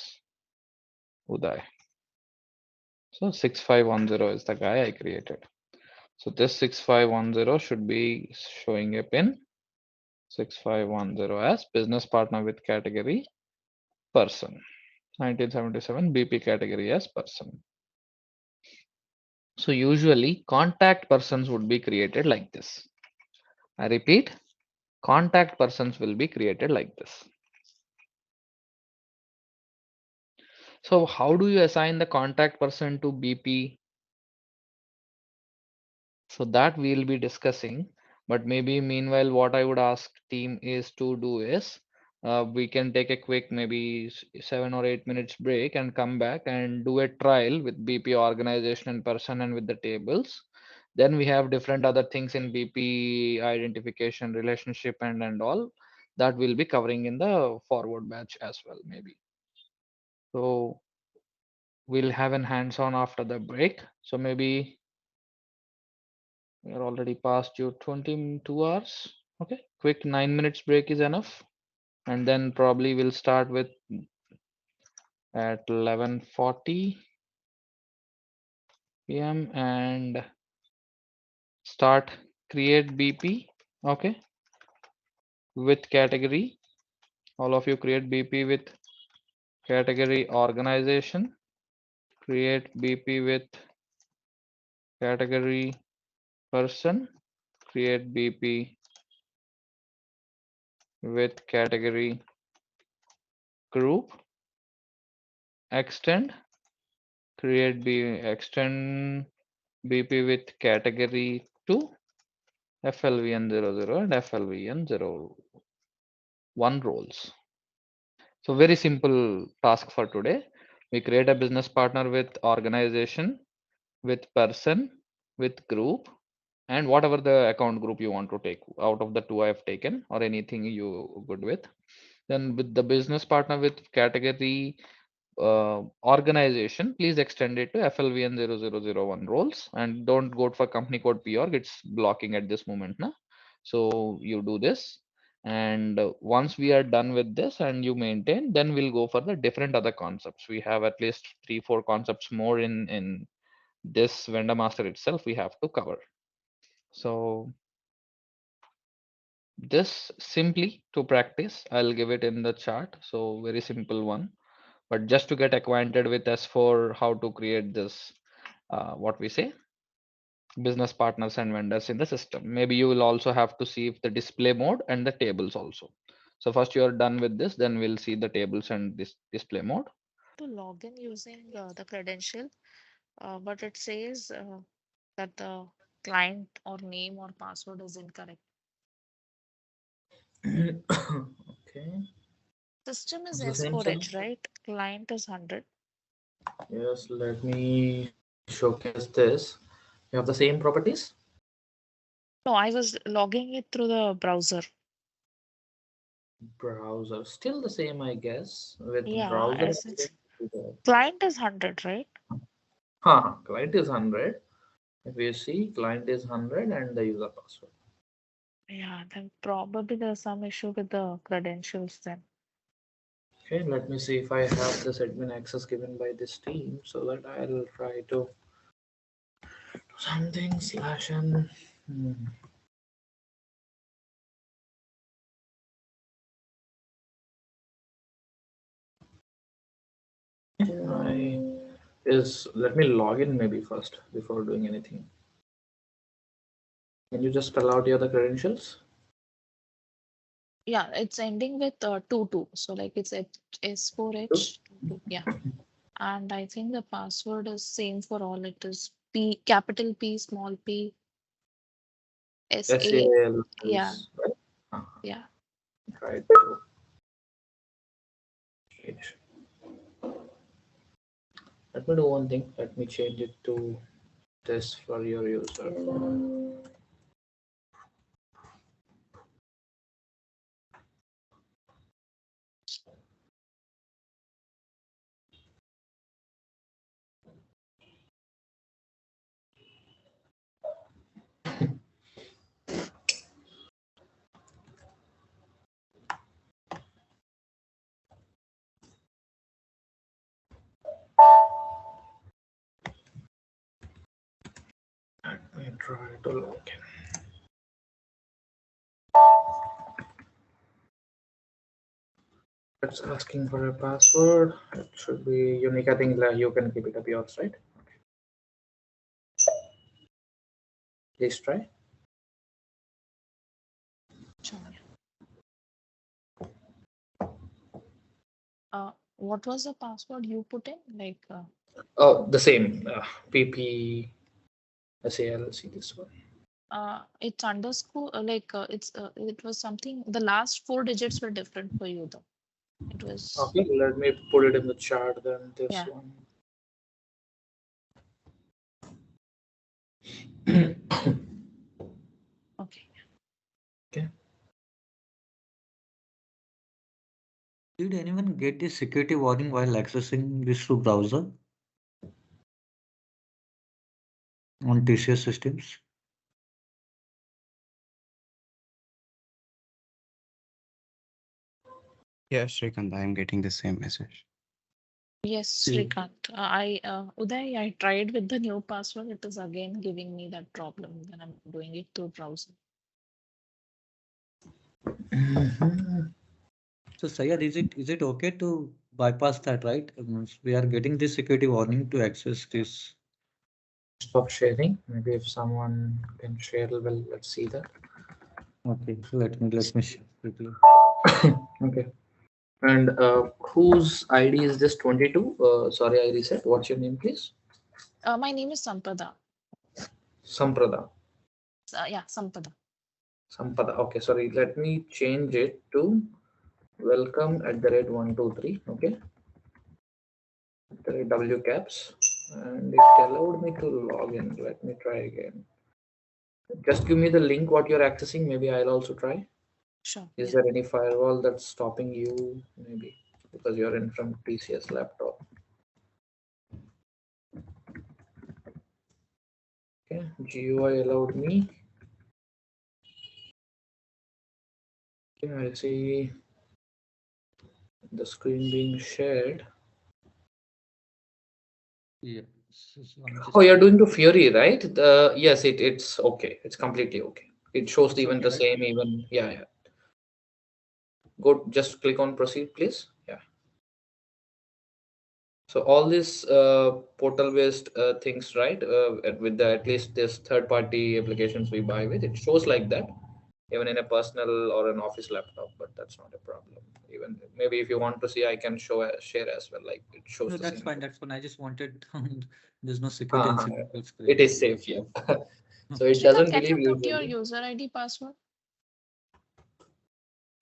Uday. So 6510 is the guy I created. So this 6510 should be showing up in 6510 as business partner with category person. 1977 BP category as person. So usually contact persons would be created like this. I repeat, contact persons will be created like this. So how do you assign the contact person to BP? So that we'll be discussing, but maybe meanwhile what I would ask team is to do is we can take a quick maybe 7 or 8 minutes break and come back and do a trial with BP organization and person and with the tables. Then we have different other things in BP identification, relationship and all that we'll be covering in the forward batch as well maybe. So we'll have an hands-on after the break. So maybe we are already past your 22 hours. Okay, quick 9 minutes break is enough. And then probably we'll start with at 11:40 p.m. and start create BP. Okay, with category. All of you create BP with category organization. Create BP with category person. Create BP with category group. Extend. Create extend BP with category 2, FLVN00 and FLVN01 roles. So very simple task for today. We create a business partner with organization, with person, with group, and whatever the account group you want to take out of the two I have taken or anything you good with. Then with the business partner with category organization, please extend it to FLVN 0001 roles and don't go for company code PORG. It's blocking at this moment. Na? So you do this. And once we are done with this and you maintain, then we'll go for the different other concepts. We have at least 3-4 concepts more in this vendor master itself we have to cover. So this simply to practice, I'll give it in the chart. So very simple one, but just to get acquainted with S4, how to create this, what we say, business partners and vendors in the system. Maybe you will also have to see if the display mode and the tables also. So first you are done with this, then we'll see the tables and this display mode. To log in using the credential, but it says that the client or name or password is incorrect. Okay. System is It's the same S4H, right? Client is 100. Yes, let me showcase this. You have the same properties? No, I was logging it through the browser. Browser, still the same, I guess. With Yeah, browser, as it's client is 100, right? Client is 100. If you see, client is 100 and the user password. Yeah, then probably there's some issue with the credentials then. Okay, let me see if I have this admin access given by this team so that I'll try to do something /n. Let me log in maybe first before doing anything. Can you just spell out the other credentials? Yeah, it's ending with 22. So like it's S4H. Yeah. And I think the password is same for all. It is P, capital P, small p, SA. Yeah. Right? Yeah. Try to change. Let me do one thing. Let me change it to this for your user. Let me try to log in. It's asking for a password. It should be unique. I think you can keep it up yours, right? Please try. Sure. What was the password you put in? Like Oh, the same. PP SAL. See this one. it's underscore it was something, the last 4 digits were different for you though. It was Okay, let me put it in the chart then. This yeah. one. Okay. Okay. Did anyone get the security warning while accessing this through browser on TCS systems? Yeah, Shrikant, I am getting the same message. Yes, Srikant. Uday, I tried with the new password. It is again giving me that problem. Then I'm doing it through browser. So Sayed, is it okay to bypass that, right? We are getting this security warning to access this. Stop sharing. Maybe if someone can share, well, let's see that. Okay, so let me share quickly. Okay. And whose ID is this 22? Sorry, I reset. What's your name, please? My name is Sampada. Samprada. Yeah, Sampada. Sampada. Okay, sorry. Let me change it to welcome@123. Okay. W caps. And it allowed me to log in. Let me try again. Just give me the link what you're accessing. Maybe I'll also try. Sure. Is there any firewall that's stopping you? Maybe because you're in from TCS laptop. Okay, GUI allowed me. Okay, I see the screen being shared. Yeah. Oh, you're doing to Fury, right? Yes, it's okay. It's completely okay. It shows It's even okay, the right? same, even yeah. Go, just click on proceed, please. Yeah. So all these portal-based things, right? With the at least this third-party applications we buy with, it shows like that, even in a personal or an office laptop. But that's not a problem. Even maybe if you want to see, I can share as well. Like it shows No, the that's same. fine. That's fine. I just wanted, there's no security in single It screen. is safe, yeah. So it Srikant, doesn't can you believe put your usually. user ID password?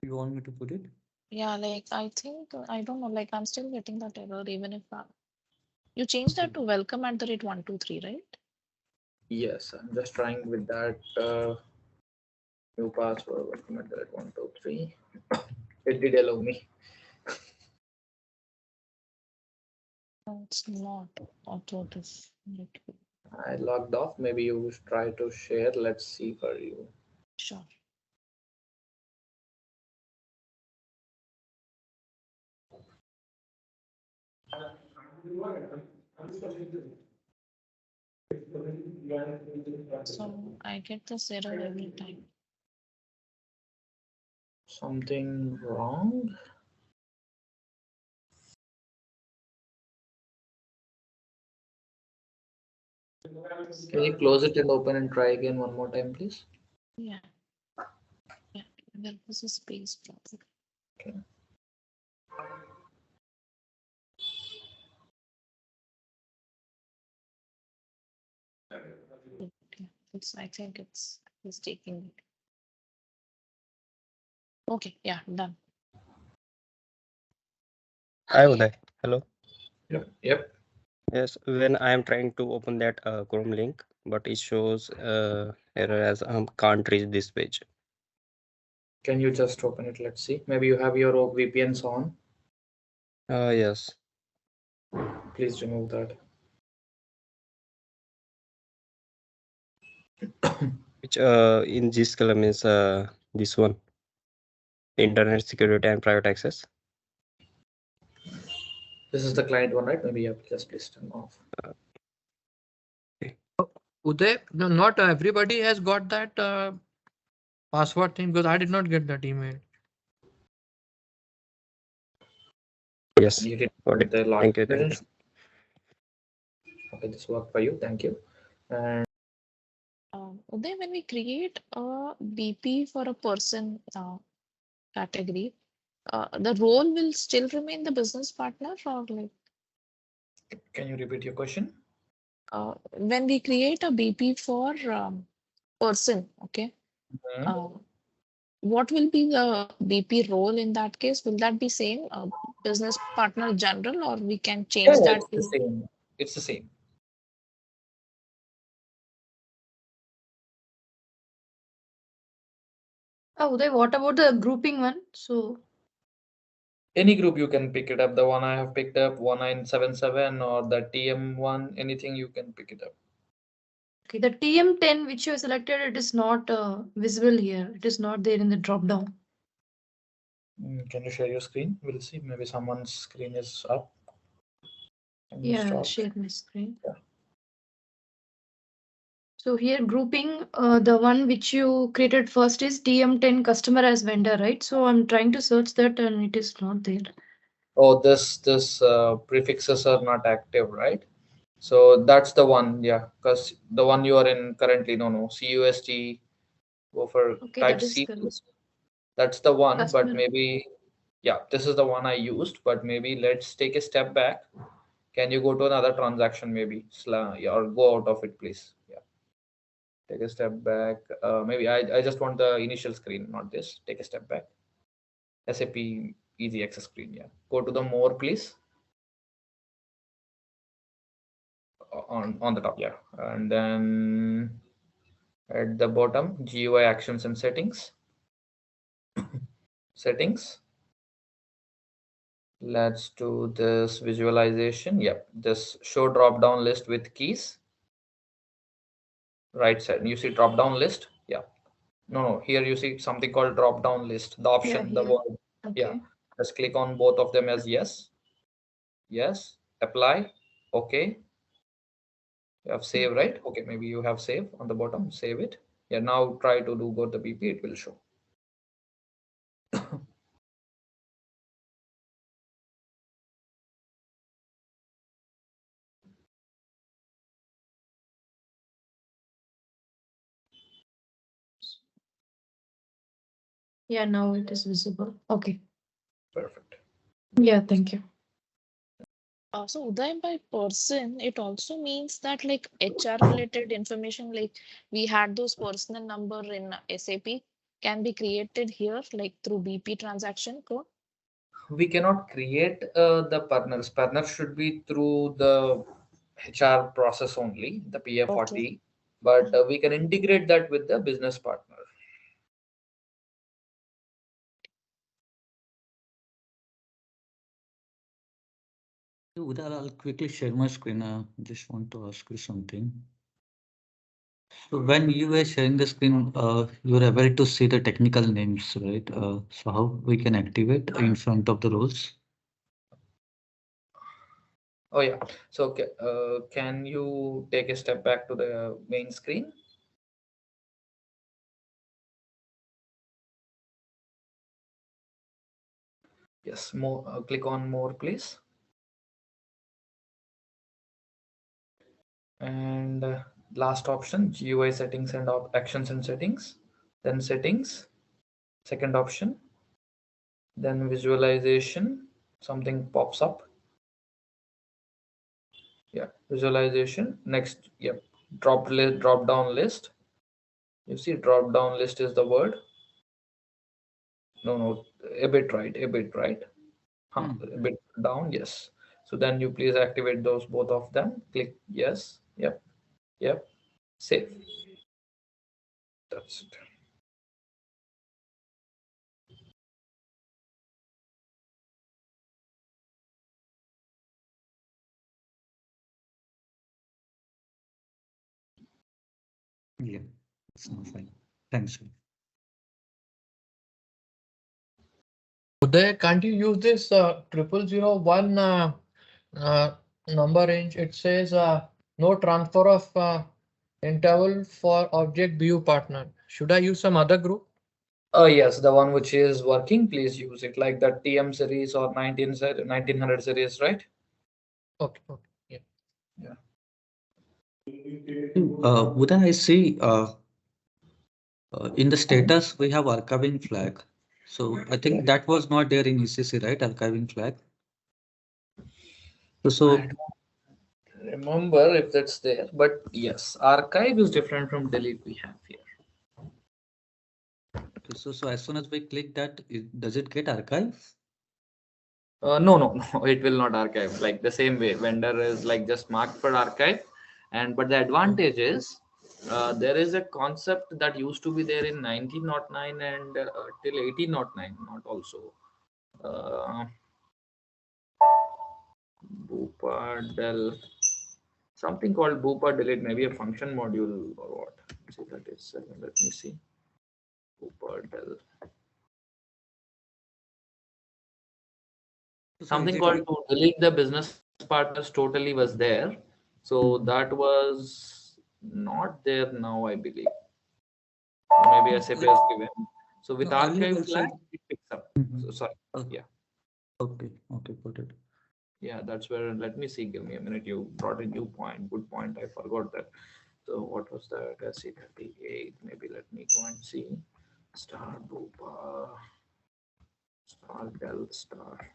You want me to put it? Yeah, like I think I don't know, like I'm still getting that error even if you changed that to welcome@123, right? Yes, I'm just trying with that new password. Welcome at that 123. It did allow me. No, it's not automatic. I logged off. Maybe you try to share. Let's see for you. Sure. So I get this error every time. Something wrong? Can you close it and open and try again one more time, please? Yeah. Yeah. There was a space problem. Okay. Okay. I think it's taking it. Okay, yeah, done. Hi Uday. Hello. Yep. Yes, when I am trying to open that Chrome link, but it shows error as can't reach this page. Can you just open it? Let's see. Maybe you have your VPNs on. Yes. Please remove that. Which in this column is this one. Internet security and private access. This is the client one, right? Maybe you have just please turn off. Okay. Uday, no, not everybody has got that password thing because I did not get that email. Yes. You did Got with it. the login Thank you. Thank you. credentials. Okay, this worked for you. Thank you. And Uday, when we create a BP for a person category, the role will still remain the business partner, or like can you repeat your question? when we create a BP for person, okay, Mhm. what will be the BP role in that case? Will that be same business partner general, or we can change Yeah, that it's the to? same. It's the same. Uday, what about the grouping one? So Any group you can pick it up. The one I have picked up, 1977 or the TM one, anything you can pick it up. okay, the TM10 which you have selected, it is not visible here. It is not there in the drop down. Can you share your screen? We'll see. Maybe someone's screen is up. Can you Yeah, I'll stop? share my screen. Yeah. So here grouping, the one which you created first is TM10 customer as vendor, right? So I'm trying to search that and it is not there. Oh, this prefixes are not active, right? So that's the one, yeah. Because the one you are in currently, no, CUST, go for Okay, type that is C. correct. That's the one, but Customer. maybe, yeah, this is the one I used, but maybe let's take a step back. Can you go to another transaction maybe? Yeah, or go out of it, please. Yeah. Take a step back. Maybe I just want the initial screen, not this. Take a step back. SAP Easy Access screen, yeah. Go to the more, please. On the top, yeah. And then at the bottom, GUI actions and settings. Settings. Let's do this visualization. Yep, this show drop down list with keys. Right side, you see drop down list. Yeah, no, here you see something called drop down list, the option, the here. word. Yeah, Okay. just click on both of them as yes, yes, apply, okay. You have save, right? Okay, maybe you have save on the bottom, save it. Yeah, now try to do go to BP, it will show. Yeah, now it is visible. Okay. Perfect. Yeah, thank you. So Uday, by person, it also means that like HR related information, like we had those personal number in SAP, can be created here, like through BP transaction code. We cannot create the partners. Partners should be through the HR process only, the Okay. PF40, but we can integrate that with the business partner. Udar, I'll quickly share my screen. Just want to ask you something. So when you were sharing the screen, you were able to see the technical names, right? So how we can activate in front of the roles? Oh yeah. So can you take a step back to the main screen? Yes. More. Click on more, please. And last option, GUI settings and actions and settings. Then settings. Second option. Then visualization. Something pops up. Yeah. Visualization. Next. Yep. Drop down list. You see, drop down list is the word. No, a bit right, a bit right. Huh, a bit down, yes. So then you please activate those both of them. Click yes, yep, yep, save. That's it. Yeah, it's not fine. Thanks. Uday, can't you use this 0001 number range? It says no transfer of interval for object view partner. Should I use some other group? Oh yes, the one which is working, please use it like the TM series or 1900 series, right? Okay, okay, yeah. Yeah. Uday, I see in the status we have archiving flag. So I think that was not there in ECC, right? Archiving flag. So I don't remember if that's there, but yes, archive is different from delete we have here. okay, so as soon as we click that, does it get archived? No, it will not archive. Like the same way, vendor is like just marked for archive, and but the advantage is there is a concept that used to be there in 1909 and till 1809, not also. Uh, Bupa del something called Bupa delete, maybe a function module or what? See that is. Let me see. Bupa del So is something it called to delete the business partners totally was there. So that was not there now, I believe. Maybe SAP has given. So with no, earlier archive also. flag, it picks up. So sorry. Yeah. Okay, okay, got it. Yeah, that's where let me see. Give me a minute. You brought a new point. Good point. I forgot that. So what was that? SC38. Maybe let me go and see. Star Boopa. Star Del Star.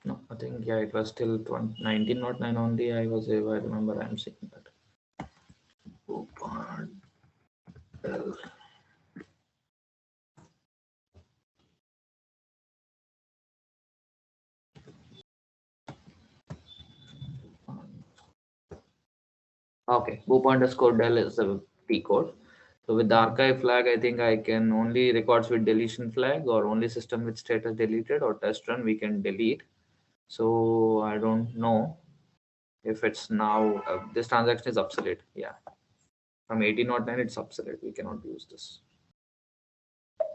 No, I think yeah, it was still 1909 only. I was I remember I'm seeing that. Boopa Del. Okay, boop_del is the T code. So with the archive flag, I think I can only records with deletion flag or only system with status deleted or test run we can delete. So I don't know if it's now this transaction is obsolete. Yeah, from 1809 it's obsolete. We cannot use this.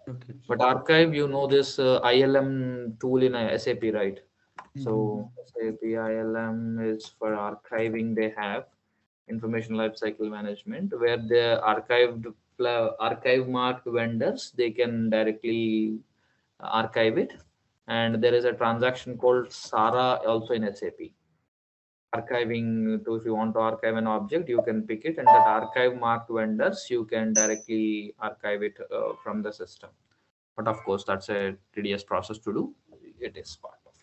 Okay. But archive, you know this ILM tool in SAP, right? So SAP ILM is for archiving. They have information lifecycle management where the archive marked vendors they can directly archive it, and there is a transaction called Sara also in SAP. Archiving to if you want to archive an object, you can pick it, and that archive marked vendors you can directly archive it from the system. But of course, that's a tedious process to do. It is part of it.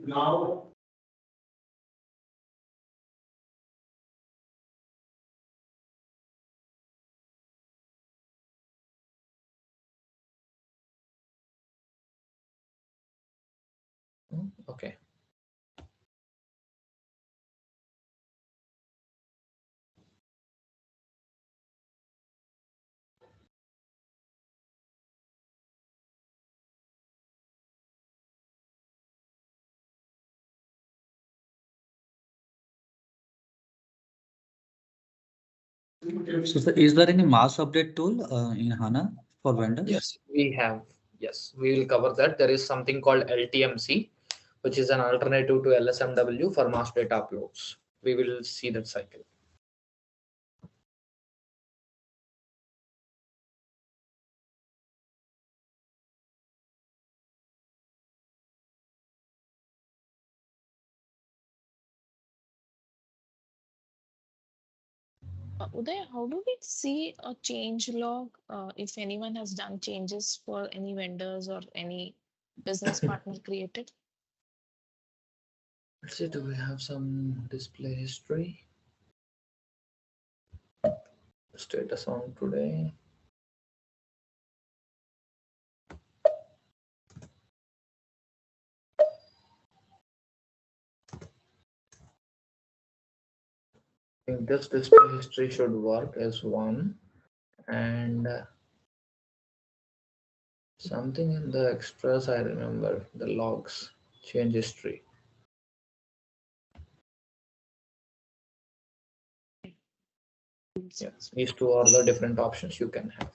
Now Okay. So is there any mass update tool in HANA for vendors? Yes, we have. Yes, we will cover that. There is something called LTMC, which is an alternative to LSMW for mass data uploads. We will see that cycle. Uday, how do we see a change log if anyone has done changes for any vendors or any business partner created? Let's see, do we have some display history? Status on today. I think this display history should work as one, and something in the extras I remember the logs change history. Yes, these two are the different options you can have.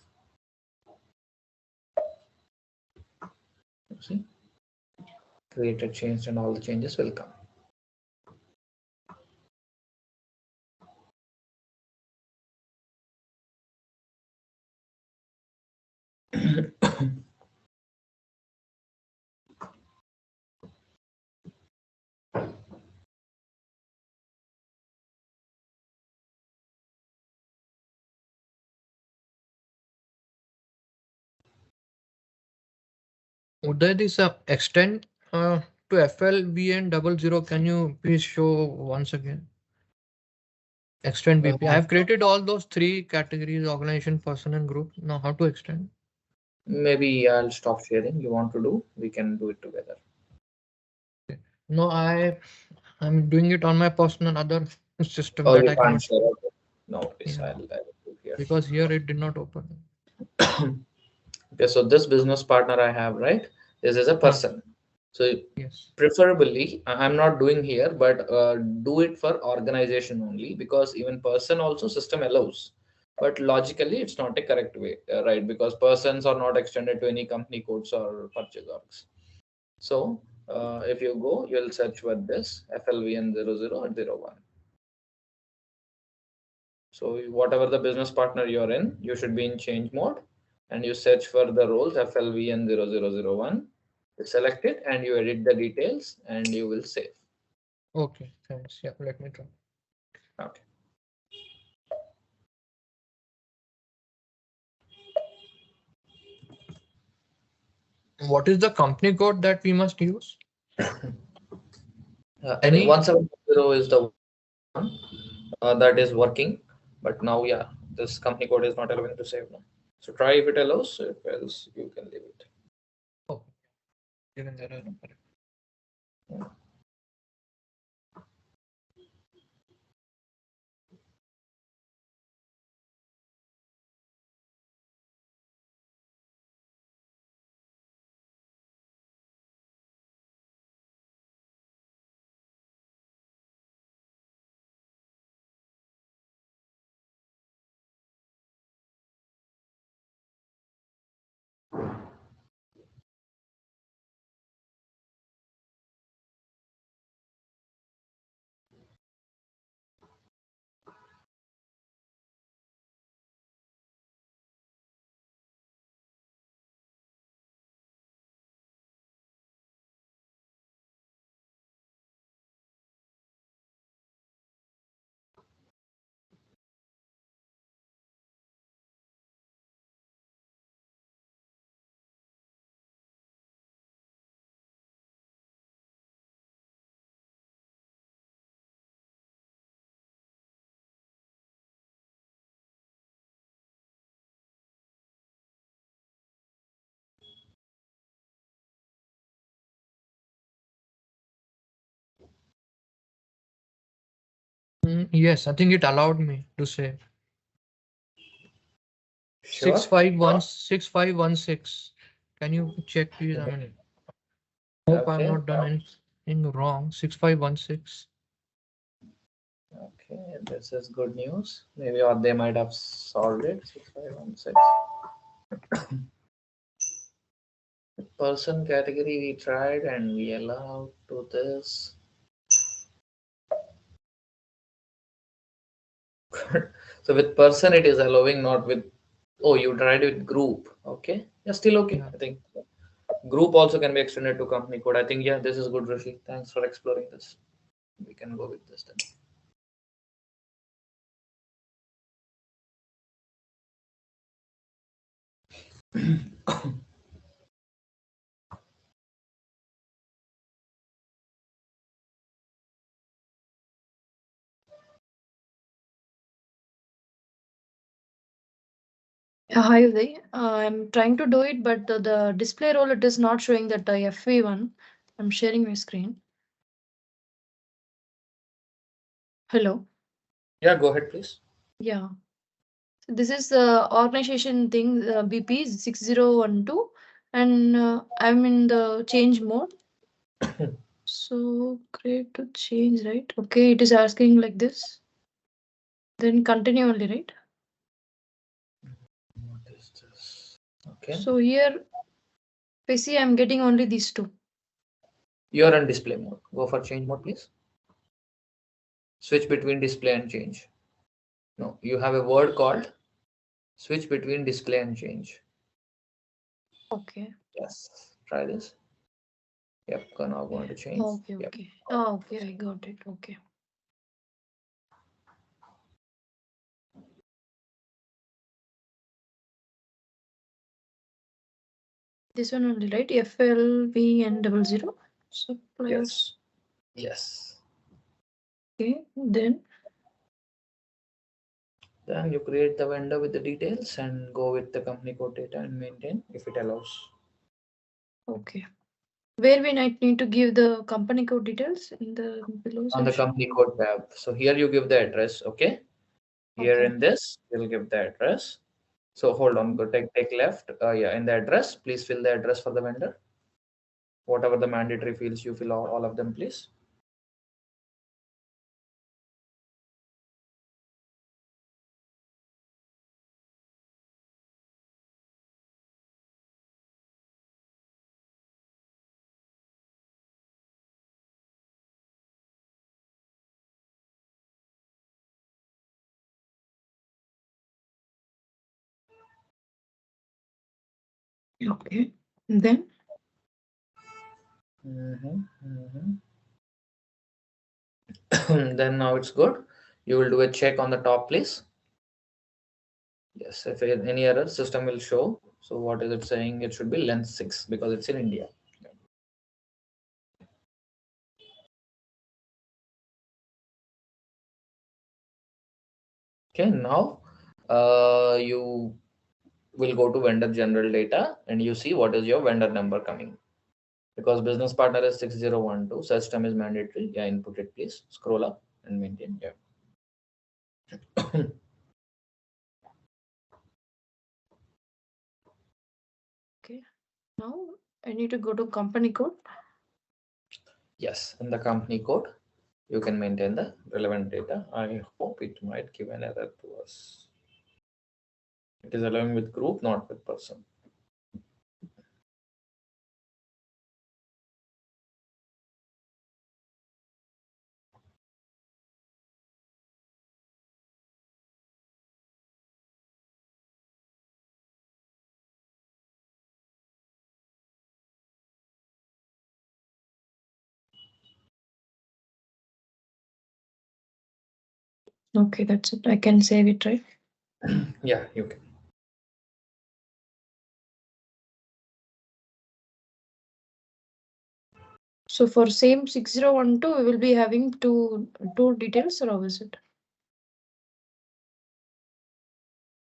See, created, changed, and all the changes will come. Uday, this extend to FLVN00, can you please show once again? Extend BP. I have created all those three categories: organization, person, and group. Now, how to extend? Maybe I'll stop sharing. You want to do? We can do it together. No, I'm doing it on my personal other system Oh, that you I can't cannot. share. Okay. No worries. Yeah. I'll do here. Because here it did not open. Okay, so this business partner I have, right? This is a person. So yes, preferably, I'm not doing here, but do it for organization only, because even person also system allows. But logically, it's not a correct way, right? Because persons are not extended to any company codes or purchase orgs. So if you go, you'll search for this FLVN00 and 01. So whatever the business partner you're in, you should be in change mode, and you search for the roles FLVN0001. You select it and you edit the details and you will save. Okay, thanks. Yeah, let me try. Okay. What is the company code that we must use? Any 170 is the one that is working, but now this company code is not allowing to save now. So try if it allows, if else you can leave it. Oh, given that error. Yeah. Yes, I think it allowed me to save. Sure. 6516. Can you check please? I mean, hope Okay. I'm not done anything wrong. 6516. Okay, this is good news. Maybe or they might have solved it. 6516. Person category we tried and we allowed to this. So with person it is allowing, not with, oh, you tried with group. Okay, yeah, still okay. Yeah. I think group also can be extended to company code. I think this is good, Rishi. Thanks for exploring this. We can go with this then. Hi, Uday. I'm trying to do it, but the display role, it is not showing that FV1. I'm sharing my screen. Hello. Yeah, go ahead, please. Yeah. So this is the organization thing, BP 6012, and I'm in the change mode. So create to change, right? Okay, it is asking like this. Then continue only, right? What is this? Okay. So here, I see I'm getting only these two. You're on display mode. Go for change mode, please. Switch between display and change. No, you have a word called switch between display and change. Okay. Yes. Try this. Yep. Now going to change. Okay. Yep. Okay. Oh, okay. I got it. Okay. This one only, right? FLVN00 suppliers. Yes. Okay. Then Then you create the vendor with the details and go with the company code data and maintain if it allows. okay. Where we might need to give the company code details in the below On the section. company code tab. So here you give the address. Okay. Here Okay. in this, you'll give the address. So hold on. Go take left. Yeah. In the address, please fill the address for the vendor. Whatever the mandatory fields, you fill all of them, please. Okay. And then Then now it's good. You will do a check on the top, please. Yes, if any error, system will show So what is it saying? It should be length 6 because it's in India. Okay, now you will go to vendor general data and you see what is your vendor number coming. Because business partner is 6012, system is mandatory. Yeah, input it please. Scroll up and maintain. Yeah. Okay. Now I need to go to company code. Yes, in the company code, you can maintain the relevant data. I hope it might give an error to us. It is allowing with group, not with person. Okay, that's it. I can save it, right? Yeah, you can. So for same 6012, we will be having two details, or how is it?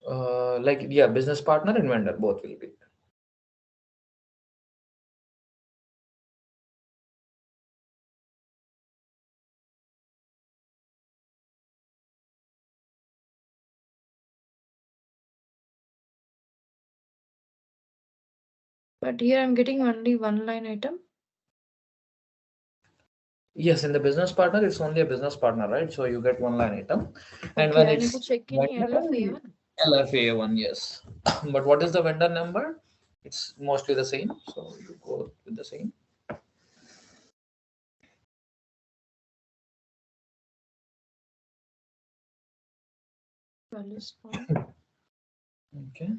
Like, yeah, business partner and vendor both will be. But here I'm getting only one line item. Yes, in the business partner, it's only a business partner, right? So you get one line item. And Okay, when I need it's to check in LFA. LFA1, yes. But what is the vendor number? It's mostly the same. So you go with the same. Okay.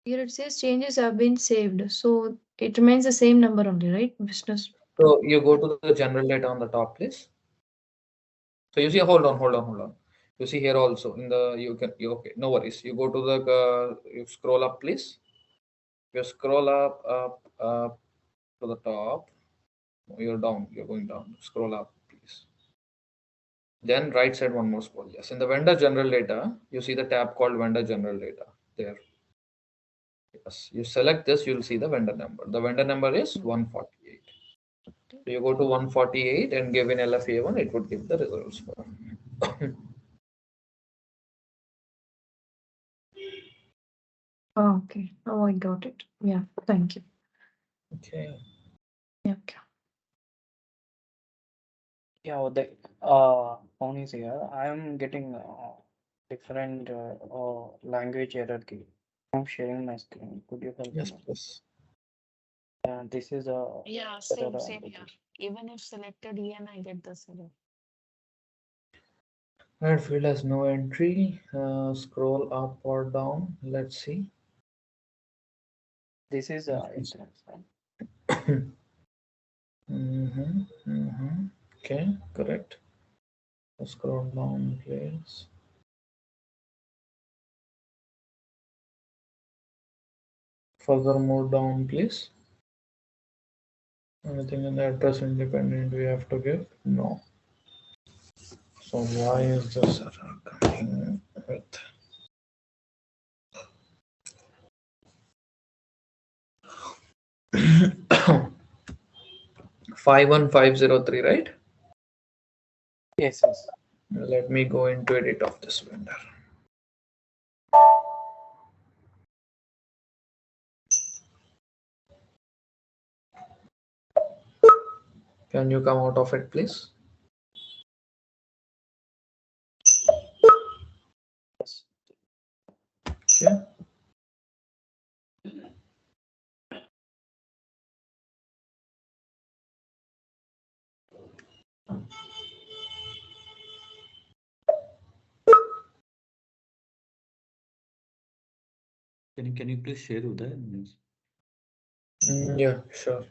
Here it says changes have been saved. So it remains the same number only, right? Business. So you go to the general data on the top, please. So you see, hold on. You see here also in the, okay, no worries. You go to the, you scroll up, please. You scroll up to the top. You're down, you're going down. Scroll up, please. Then right side, one more scroll. Yes, in the vendor general data, you see the tab called vendor general data there. Yes, you select this, you'll see the vendor number. The vendor number is 148. So you go to 148 and give in LFA1, it would give the results for. Oh, okay. Oh, I got it. Yeah, thank you. Okay. Yeah, okay. Yeah, the phone is here. I am getting different language error key. I'm sharing my screen. Could you help Yes, me? please. This is a Yeah, error same I'm here. getting. Even if selected EN, I get this error. Add field has no entry. Scroll up or down. Let's see. This is entrance. Okay, correct. Scroll down, please. Further move down, please. Anything in the address independent we have to give? No. So why is this error coming with? 51503, right? Yes. Let me go into edit of this vendor. Can you come out of it, please? Yes. Okay. Can you please share Uday? Yeah, sure.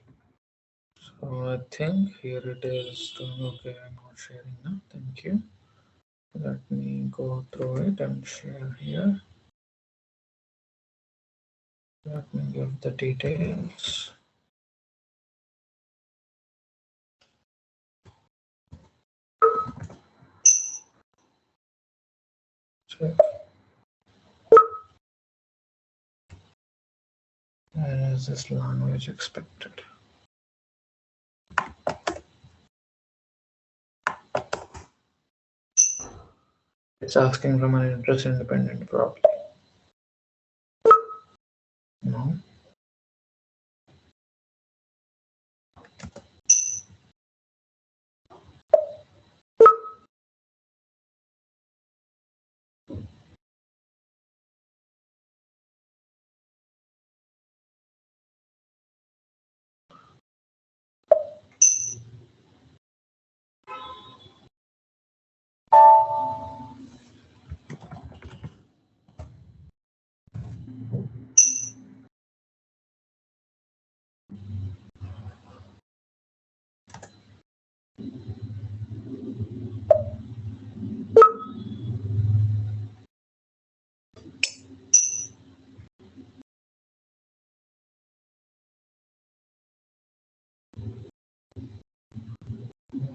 So I think here it is. Okay, I'm not sharing now. Thank you. Let me go through it and share here. Let me give the details. Check. Where is this language expected? It's asking from an interest independent property. No.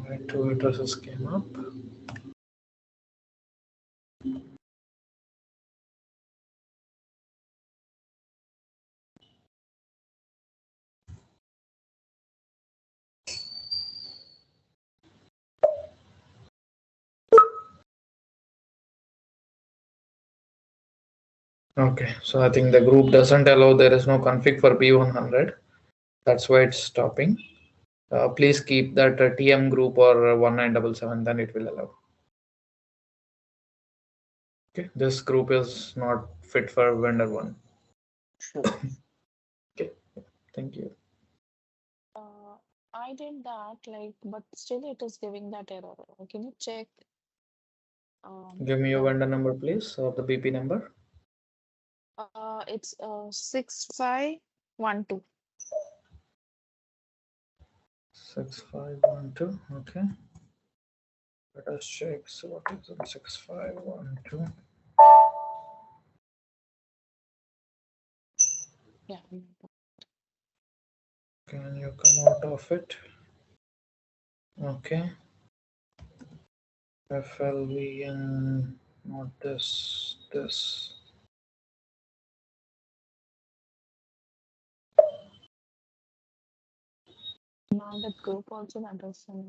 My two addresses came up. Okay, so I think the group doesn't allow, there is no config for P100. That's why it's stopping. Please keep that TM group or 1977, then it will allow. Okay, this group is not fit for vendor one. Sure. Okay, thank you. I did that, like, but still it is giving that error. Can you check? Give me your that? vendor number, please, or the BP number. It's 6512. 6512. Okay. Let us check. So what is on 6512? Yeah. Can you come out of it? Okay. FLVN, not this, this. Now that group also understand.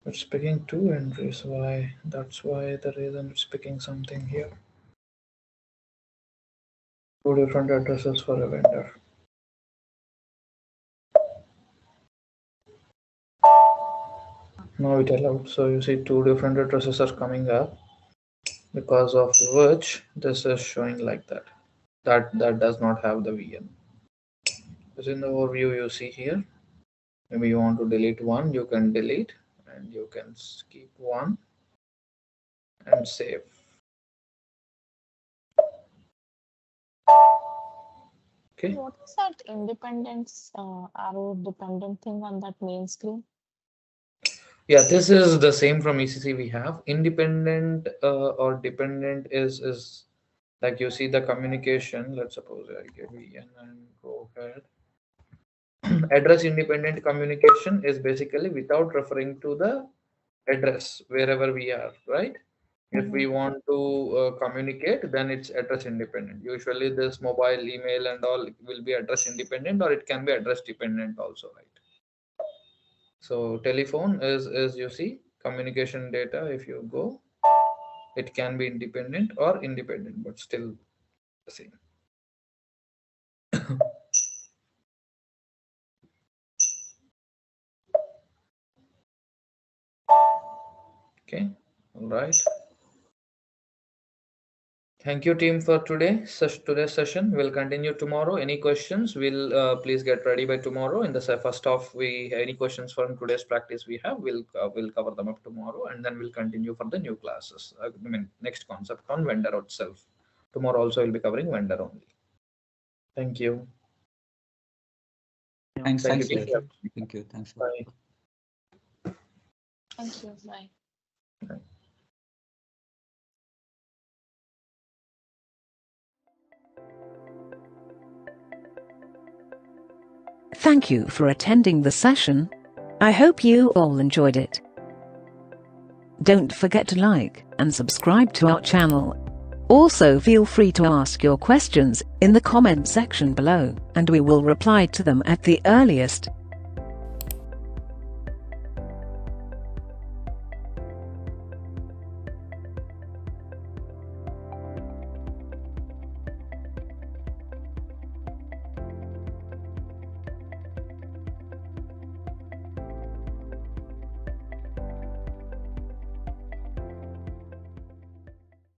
It's picking two entries. Why? That's why the reason it's picking something here. Two different addresses for a vendor. Now it allowed. So you see two different addresses are coming up, because of which this is showing like that. That does not have the VN. Because in the overview you see here, maybe you want to delete one, you can delete, and you can keep one and save. Okay. What is that independence arrow dependent thing on that main screen? Yeah, this is the same from ECC we have. Independent or dependent is like you see the communication. Let's suppose I give VN and go ahead. Address independent communication is basically without referring to the address wherever we are, right? If we want to communicate, then it's address independent. Usually this mobile, email and all will be address independent, or it can be address dependent also, right? So telephone is you see communication data. If you go, it can be independent or independent, but still the same. Okay, all right. Thank you, team, for today's session. We'll continue tomorrow. Any questions? We'll please get ready by tomorrow. In the first half, we any questions from today's practice we have, we'll cover them up tomorrow, and then we'll continue for the new classes. I mean, next concept on vendor itself. Tomorrow also we'll be covering vendor only. Thank you. Thanks. Thank you. Thank you. Thanks. Bye. Thank you. Bye. Thank you for attending the session. I hope you all enjoyed it. Don't forget to like and subscribe to our channel. Also feel free to ask your questions in the comment section below, and we will reply to them at the earliest.